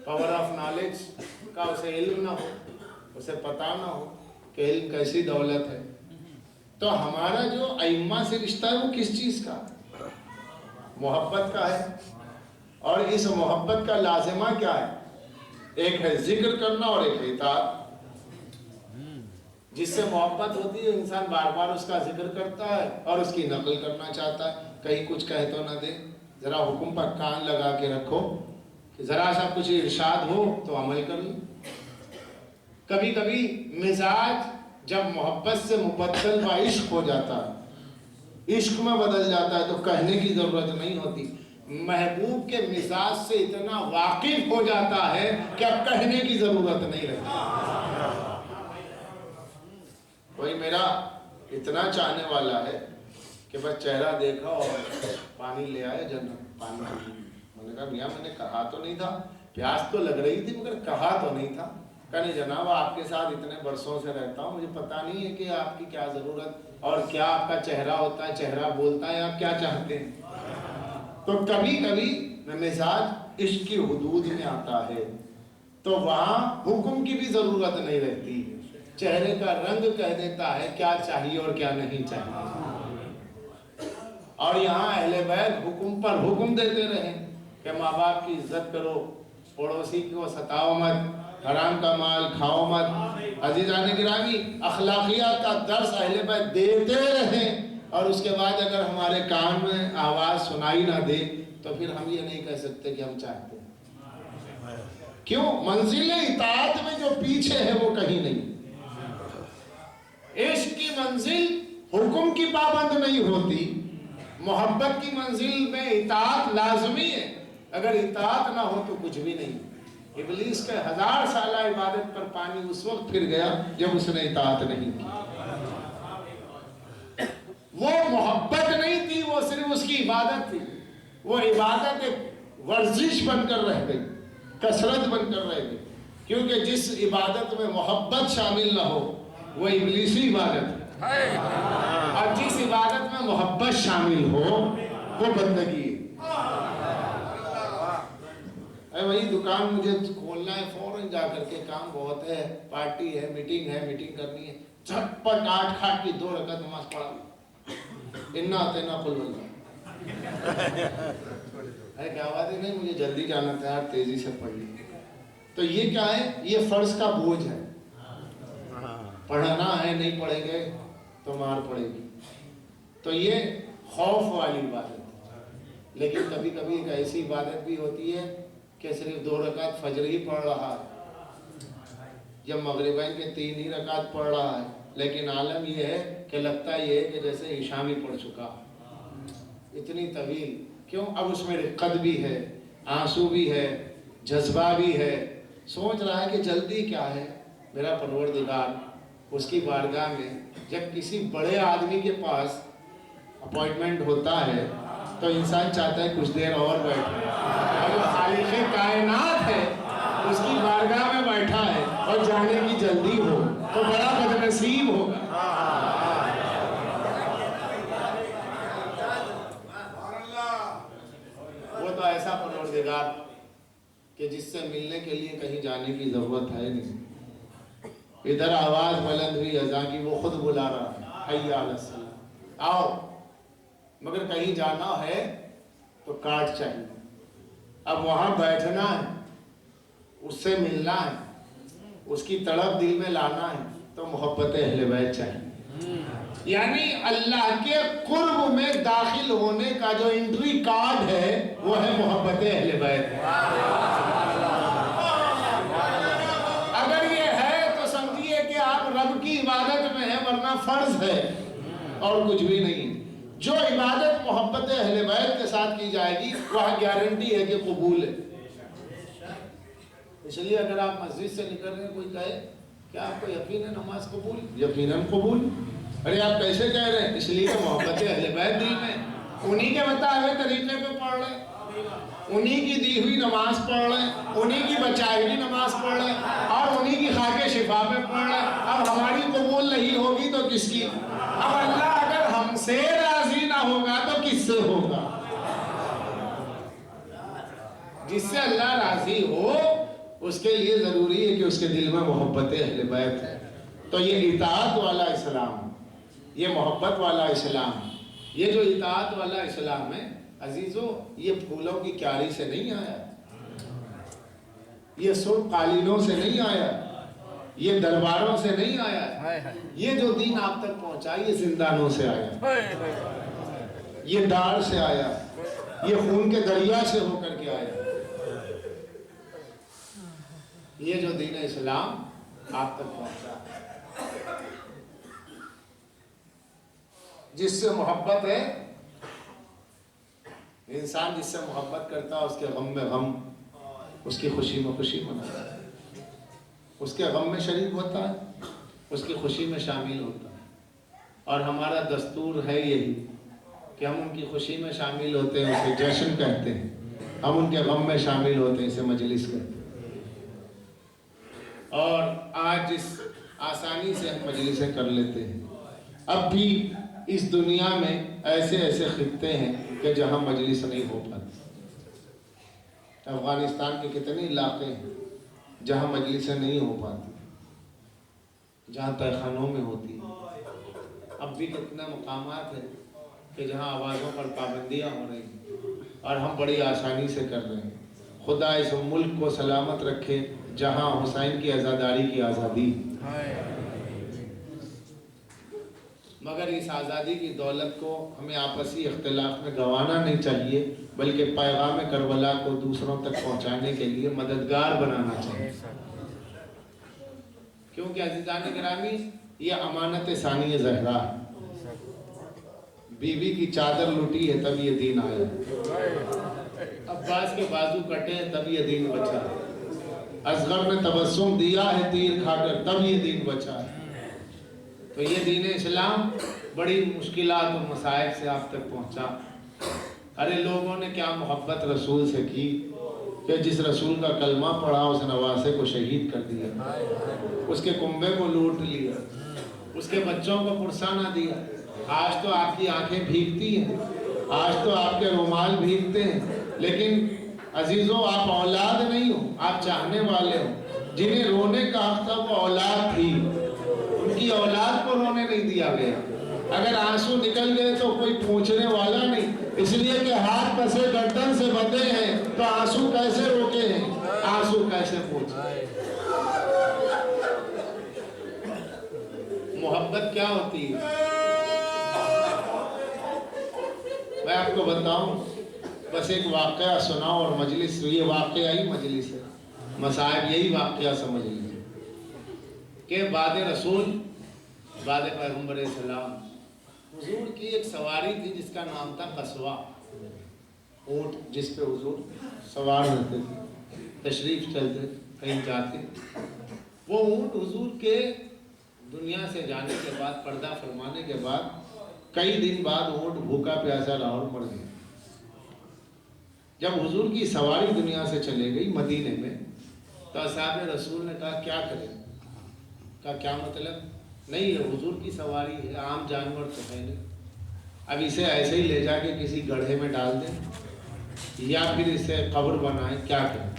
پاور آف نالج کا اسے علم نہ ہو، اسے پتہ نہ ہو کہ علم کیسی دولت ہے. تو ہمارا جو ائمہ سے رشتہ ہے وہ کس چیز کا؟ محبت کا ہے. اور اس محبت کا لازمہ کیا ہے؟ ایک ہے ذکر کرنا اور ایک اطاعت. جس سے محبت ہوتی ہے انسان بار بار اس کا ذکر کرتا ہے اور اس کی نقل کرنا چاہتا ہے. کہیں کچھ کہہ تو نہ دے، ذرا حکم پر کان لگا کے رکھو کہ ذرا سا کچھ ارشاد ہو تو عمل کر لو. کبھی کبھی مزاج جب محبت سے مبدل و عشق ہو جاتا ہے، عشق میں بدل جاتا ہے تو کہنے کی ضرورت نہیں ہوتی. محبوب کے مزاج سے اتنا واقف ہو جاتا ہے کہ اب کہنے کی ضرورت نہیں رہتی۔ کوئی میرا اتنا چاہنے والا ہے کہ بس چہرہ دیکھا اور پانی لے آئے جنت پانی، میں نے کہا میاں میں نے کہا تو نہیں تھا، پیاس تو لگ رہی تھی مگر کہا تو نہیں تھا۔ کہنے جناب آپ کے ساتھ اتنے برسوں سے رہتا ہوں، مجھے پتہ نہیں ہے کہ آپ کی کیا ضرورت اور کیا آپ کا چہرہ ہوتا ہے، چہرہ بولتا ہے، آپ کیا چاہتے ہیں۔ تو کبھی کبھی مزاج عشق کی حدود میں آتا ہے تو وہاں حکم کی بھی ضرورت نہیں رہتی، چہرے کا رنگ کہہ دیتا ہے کیا چاہیے اور کیا نہیں چاہیے۔ اور یہاں اہل بیت حکم پر حکم دیتے رہے کہ ماں باپ کی عزت کرو، پڑوسی کو ستاؤ مت، حرام کا مال کھاؤ مت۔ عزیزان گرامی، اخلاقیات کا درس اہل بیت دیتے رہے اور اس کے بعد اگر ہمارے کان میں آواز سنائی نہ دے تو پھر ہم یہ نہیں کہہ سکتے کہ ہم چاہتے ہیں۔ کیوں؟ منزل اطاعت میں جو پیچھے ہے وہ کہیں نہیں۔ عشق کی منزل حکم کی پابند نہیں ہوتی، محبت کی منزل میں اطاعت لازمی ہے، اگر اطاعت نہ ہو تو کچھ بھی نہیں۔ ابلیس کے 1000 سالہ عبادت پر پانی اس وقت پھر گیا جب اس نے اطاعت نہیں کی۔ وہ محبت نہیں تھی، وہ صرف اس کی عبادت تھی، وہ عبادت ایک ورزش بن کر رہ گئی، کثرت بن کر رہ گئی، کیونکہ جس عبادت میں محبت شامل نہ ہو وہ ابلیسی عبادت ہے، اور جس عبادت میں محبت شامل ہو وہ بندگی ہے۔ اے بھائی دکان مجھے کھولنا ہے، فوراً جا کر کے کام بہت ہے، پارٹی ہے، میٹنگ کرنی ہے، جھٹ پٹ 8 کھاٹ کی 2 رکعت نماز پڑھا، انا اتنا قل اللہ ہے، کیا بات ہے، نہیں مجھے جلدی جانا تھا یار، تیزی سے پڑھ لی۔ تو یہ کیا ہے؟ یہ فرض کا بوجھ ہے، پڑھنا ہے، نہیں پڑھیں گے تو مار پڑے گی، تو یہ خوف والی عبادت ہے۔ لیکن کبھی کبھی ایک ایسی عبادت بھی ہوتی ہے کہ صرف 2 رکعت فجر ہی پڑھ رہا ہے، جب مغربین کے 3 ہی رکعت پڑھ رہا ہے، لیکن عالم یہ ہے کہ لگتا یہ ہے کہ جیسے عشاء بھی پڑھ چکا، اتنی طویل۔ کیوں؟ اب اس میں رقت بھی ہے، آنسو بھی ہے، جذبہ بھی ہے، سوچ رہا ہے کہ جلدی کیا ہے، میرا پروردگار اس کی بارگاہ میں جب کسی بڑے آدمی کے پاس اپوائنٹمنٹ ہوتا ہے تو انسان چاہتا ہے کچھ دیر اور بیٹھے، اور جو خالق کائنات ہے اس کی بارگاہ میں بیٹھا ہے اور جانے کی جلدی ہو تو بڑا بدنصیب ہوگا۔ وہ تو ایسا پروردگار کہ جس سے ملنے کے لیے کہیں جانے کی ضرورت ہے نہیں، ادھر آواز بلند ہوئی اذان کی، وہ خود بلا رہا ہے، حی علی الصلاۃ، آؤ، مگر کہیں جانا ہے تو کارڈ چاہیے، اب وہاں بیٹھنا ہے، اس سے ملنا ہے، اس کی تڑپ دل میں لانا ہے تو محبت اہل بیت چاہیے۔ یعنی اللہ کے قرب میں داخل ہونے کا جو انٹری کارڈ ہے وہ ہے محبت اہل بیت۔ اگر یہ ہے تو سمجھیے کہ آپ رب کی عبادت میں ہیں، ورنہ فرض ہے اور کچھ بھی نہیں۔ جو عبادت محبت اہل بیت کے ساتھ کی جائے گی وہاں گارنٹی ہے کہ قبول ہے۔ اس لیے اگر آپ مسجد سے نکل رہے ہیں، کوئی کہے کیا آپ کو یقین ہے نماز قبول؟ یقیناً قبول۔ ارے آپ کیسے کہہ رہے ہیں؟ اس لیے کہ محبت اہل بیت دل میں، انہی کے بتائے ہوئے طریقے پہ پڑھ رہے ہیں، انہی کی دی ہوئی نماز پڑھ رہے ہیں، انہی کی بچائی ہوئی نماز پڑھ رہے ہیں، اور انہی کی خاک شفا پہ پڑھ رہے ہیں۔ اب ہماری قبول نہیں ہوگی تو کس کی؟ اب اللہ اگر ہم سے راضی نہ ہوگا تو کس سے ہوگا؟ جس سے اللہ راضی ہو اس کے لیے ضروری ہے کہ اس کے دل میں محبت اہل بیت ہے۔ تو یہ اطاعت والا اسلام، یہ محبت والا اسلام، یہ جو اطاعت والا اسلام ہے عزیزو، یہ پھولوں کی کیاری سے نہیں آیا، یہ سرخ قالینوں سے نہیں آیا، یہ درباروں سے نہیں آیا، یہ جو دین آپ تک پہنچا یہ زندانوں سے آیا، یہ دار سے آیا، یہ خون کے دریا سے ہو کر کے آیا۔ یہ جو دین اسلام آپ تک پہنچا جس سے محبت ہے انسان جس سے محبت کرتا ہے اس کے غم میں غم، اس کی خوشی میں خوشی مناتا ہے، اس کے غم میں شریک ہوتا ہے، اس کی خوشی میں شامل ہوتا ہے۔ اور ہمارا دستور ہے یہی کہ ہم ان کی خوشی میں شامل ہوتے ہیں، اسے جشن کہتے ہیں، ہم ان کے غم میں شامل ہوتے ہیں، اسے مجلس کہتے ہیں۔ اور آج اس آسانی سے ہم مجلسیں کر لیتے ہیں۔ اب بھی اس دنیا میں ایسے ایسے خطے ہیں کہ جہاں مجلس نہیں ہو پاتی۔ افغانستان کے کتنے علاقے ہیں جہاں مجلسیں نہیں ہو پاتی، جہاں تہہ خانوں میں ہوتی ہیں۔ اب بھی کتنے مقامات ہیں کہ جہاں آوازوں پر پابندیاں ہو رہی ہیں اور ہم بڑی آسانی سے کر رہے ہیں۔ خدا اس ملک کو سلامت رکھے جہاں حسین کی عزاداری کی آزادی، مگر اس آزادی کی دولت کو ہمیں آپسی اختلاف میں گنوانا نہیں چاہیے، بلکہ پیغام کربلا کو دوسروں تک پہنچانے کے لیے مددگار بنانا چاہیے۔ کیونکہ عزیزان گرامی، یہ امانت ثانی زہرا ہے۔ بیوی کی چادر لٹی ہے تب یہ دین آیا، عباس کے بازو کٹے ہیں تب یہ دین بچا ہے، اصغر نے تبسم دیا ہے تیر کھا کر تب یہ دین بچا ہے۔ تو یہ دین اسلام بڑی مشکلات و مصائب سے آپ تک پہنچا۔ ارے لوگوں نے کیا محبت رسول سے کی کہ جس رسول کا کلمہ پڑھا اس نواسے کو شہید کر دیا، اس کے کنبے کو لوٹ لیا، اس کے بچوں کو پرسہ نہ دیا۔ آج تو آپ کی آنکھیں بھیگتی ہیں، آج تو آپ کے رومال بھیگتے ہیں، لیکن عزیزوں آپ اولاد نہیں ہو، آپ چاہنے والے ہو۔ جنہیں رونے کا حق تھا وہ اولاد تھی، ان کی اولاد کو رونے نہیں دیا گیا۔ اگر آنسو نکل گئے تو کوئی پوچھنے والا نہیں، اس لیے کہ ہاتھ پسے گردن سے بندھے ہیں تو آنسو کیسے روکے ہیں، آنسو کیسے پوچھے۔ محبت کیا ہوتی ہے میں آپ کو بتاؤں، بس ایک واقعہ سناؤ اور مجلس، یہ واقعہ ہی مجلس ہے، مصائب یہی واقعہ سمجھ لیجیے کہ بعد رسول، بعد پیغمبر اسلام، حضور کی ایک سواری تھی جس کا نام تھا قصوہ، اونٹ جس پہ حضور سوار ہوتے تھے، تشریف چلتے کہیں جاتے۔ وہ اونٹ حضور کے دنیا سے جانے کے بعد، پردہ فرمانے کے بعد کئی دن بعد اونٹ بھوکا پیاسا رہا اور مر گیا۔ جب حضور کی سواری دنیا سے چلے گئی مدینے میں تو اصحاب رسول نے کہا کیا کریں؟ کہا کیا مطلب؟ نہیں ہے حضور کی سواری ہے، عام جانور تو ہے نہیں، اب اسے ایسے ہی لے جا کے کسی گڑھے میں ڈال دیں یا پھر اسے قبر بنائیں، کیا کریں؟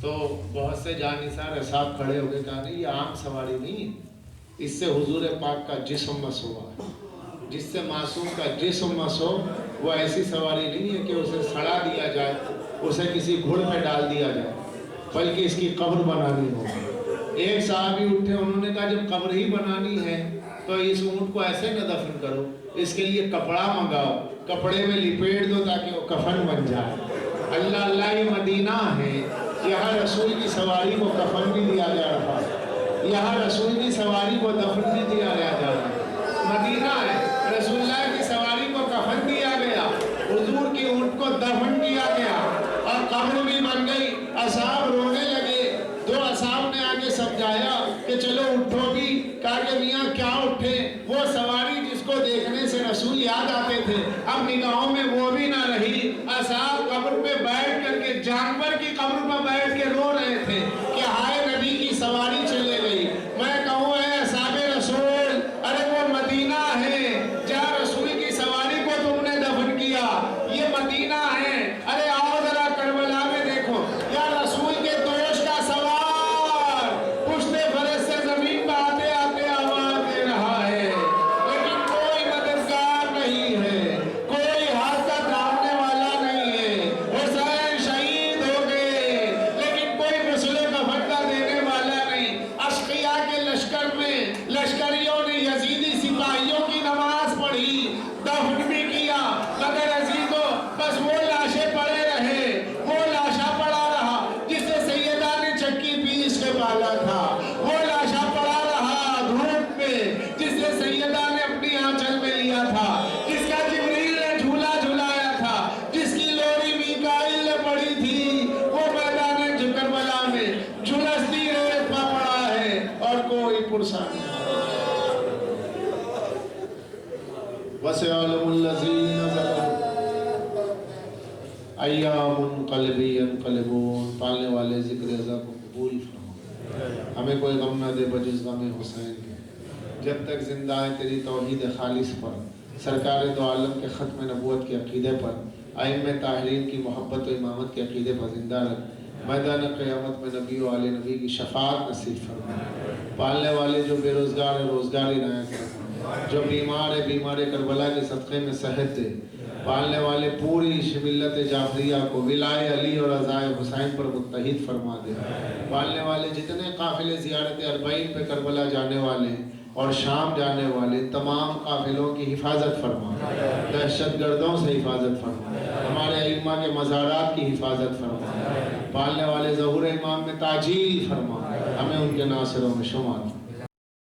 تو بہت سے جانثار اصحاب کھڑے ہو گئے، کہا نہیں یہ عام سواری نہیں ہے، اس سے حضور پاک کا جسم مسوا ہے، جس سے معصوم کا جسم مسو، وہ ایسی سواری نہیں ہے کہ اسے سڑا دیا جائے، اسے کسی گھڑ پہ ڈال دیا جائے، بلکہ اس کی قبر بنانی ہوگی۔ ایک صحابی اٹھے، انہوں نے کہا جب قبر ہی بنانی ہے تو اس اونٹ کو ایسے نہ دفن کرو، اس کے لیے کپڑا منگاؤ، کپڑے میں لپیٹ دو تاکہ وہ کفن بن جائے۔ اللہ اللہ، یہ مدینہ ہے، یہاں رسول کی سواری کو کفن بھی دیا جا رہا ہے، یہاں رسول کی سواری کو دفن بھی دیا جا رہا ہے۔ مدینہ ہے، رسول اللہ کی سواری کو کفن دیا گیا، حضور کی اونٹ کو دفن کیا گیا اور قبر بھی بن گئی۔ اصحاب رونے لگے، دو اصحاب نے آگے سمجھایا کہ چلو اٹھو بھی، کہا کہ میاں کیا اٹھے، وہ سواری جس کو دیکھنے سے رسول یاد آتے تھے اب نگاہوں میں وہ بھی نہ رہی۔ اصحاب قبر پہ بیٹھ کر کے، جانور کی قبر پہ بیٹھ کے رو رہے تھے کہ ہائے نبی کی سواری چلے گئی۔ میں کہوں اے اصحاب رسول، ارے وہ مدینہ ہے جہاں رسول کی سواری کو تم نے دفن کیا، یہ مدینہ ہے، ارے آؤ ذرا کربلا میں دیکھو، یا رسول کے دوش کا سوار پشت فرس سے زمین پہ آتے آتے آواز دے رہا ہے، لیکن کوئی مددگار نہیں ہے، کوئی ہاتھ کا تھامنے والا نہیں ہے۔ حسین شہید ہو گئے لیکن کوئی حسین وسيعلم الذين ظلموا ایام قلبی ينقلبون. پالنے والے ذکر ازا کو قبول فرما، ہمیں کوئی غم نہ دے بجز غم حسین کے. جب تک زندہ ہے تیری توحید خالص پر، سرکار دو عالم کے ختم نبوت کے عقیدے پر، ائمہ طاہرین کی محبت و امامت کے عقیدے پر زندہ رکھ. میدان قیامت میں نبی و آل نبی کی شفاعت نصیب فرما. پالنے والے جو بے روزگار ہے روزگاری عنایت فرما، جو بیمار ہے بیمار کربلا کے صدقے میں صحت دے. پالنے والے پوری ملت جعفریہ کو ولائے علی اور عزائے حسین پر متحد فرما دے. پالنے والے جتنے قافلے زیارت اربعین پہ کربلا جانے والے اور شام جانے والے تمام قافلوں کی حفاظت فرما، دہشت گردوں سے حفاظت فرما، ہمارے ائمہ کے مزارات کی حفاظت فرما. پالنے والے ظہور امام میں تاجیل فرما، ہمیں ان کے ناصروں میں شمار فرما.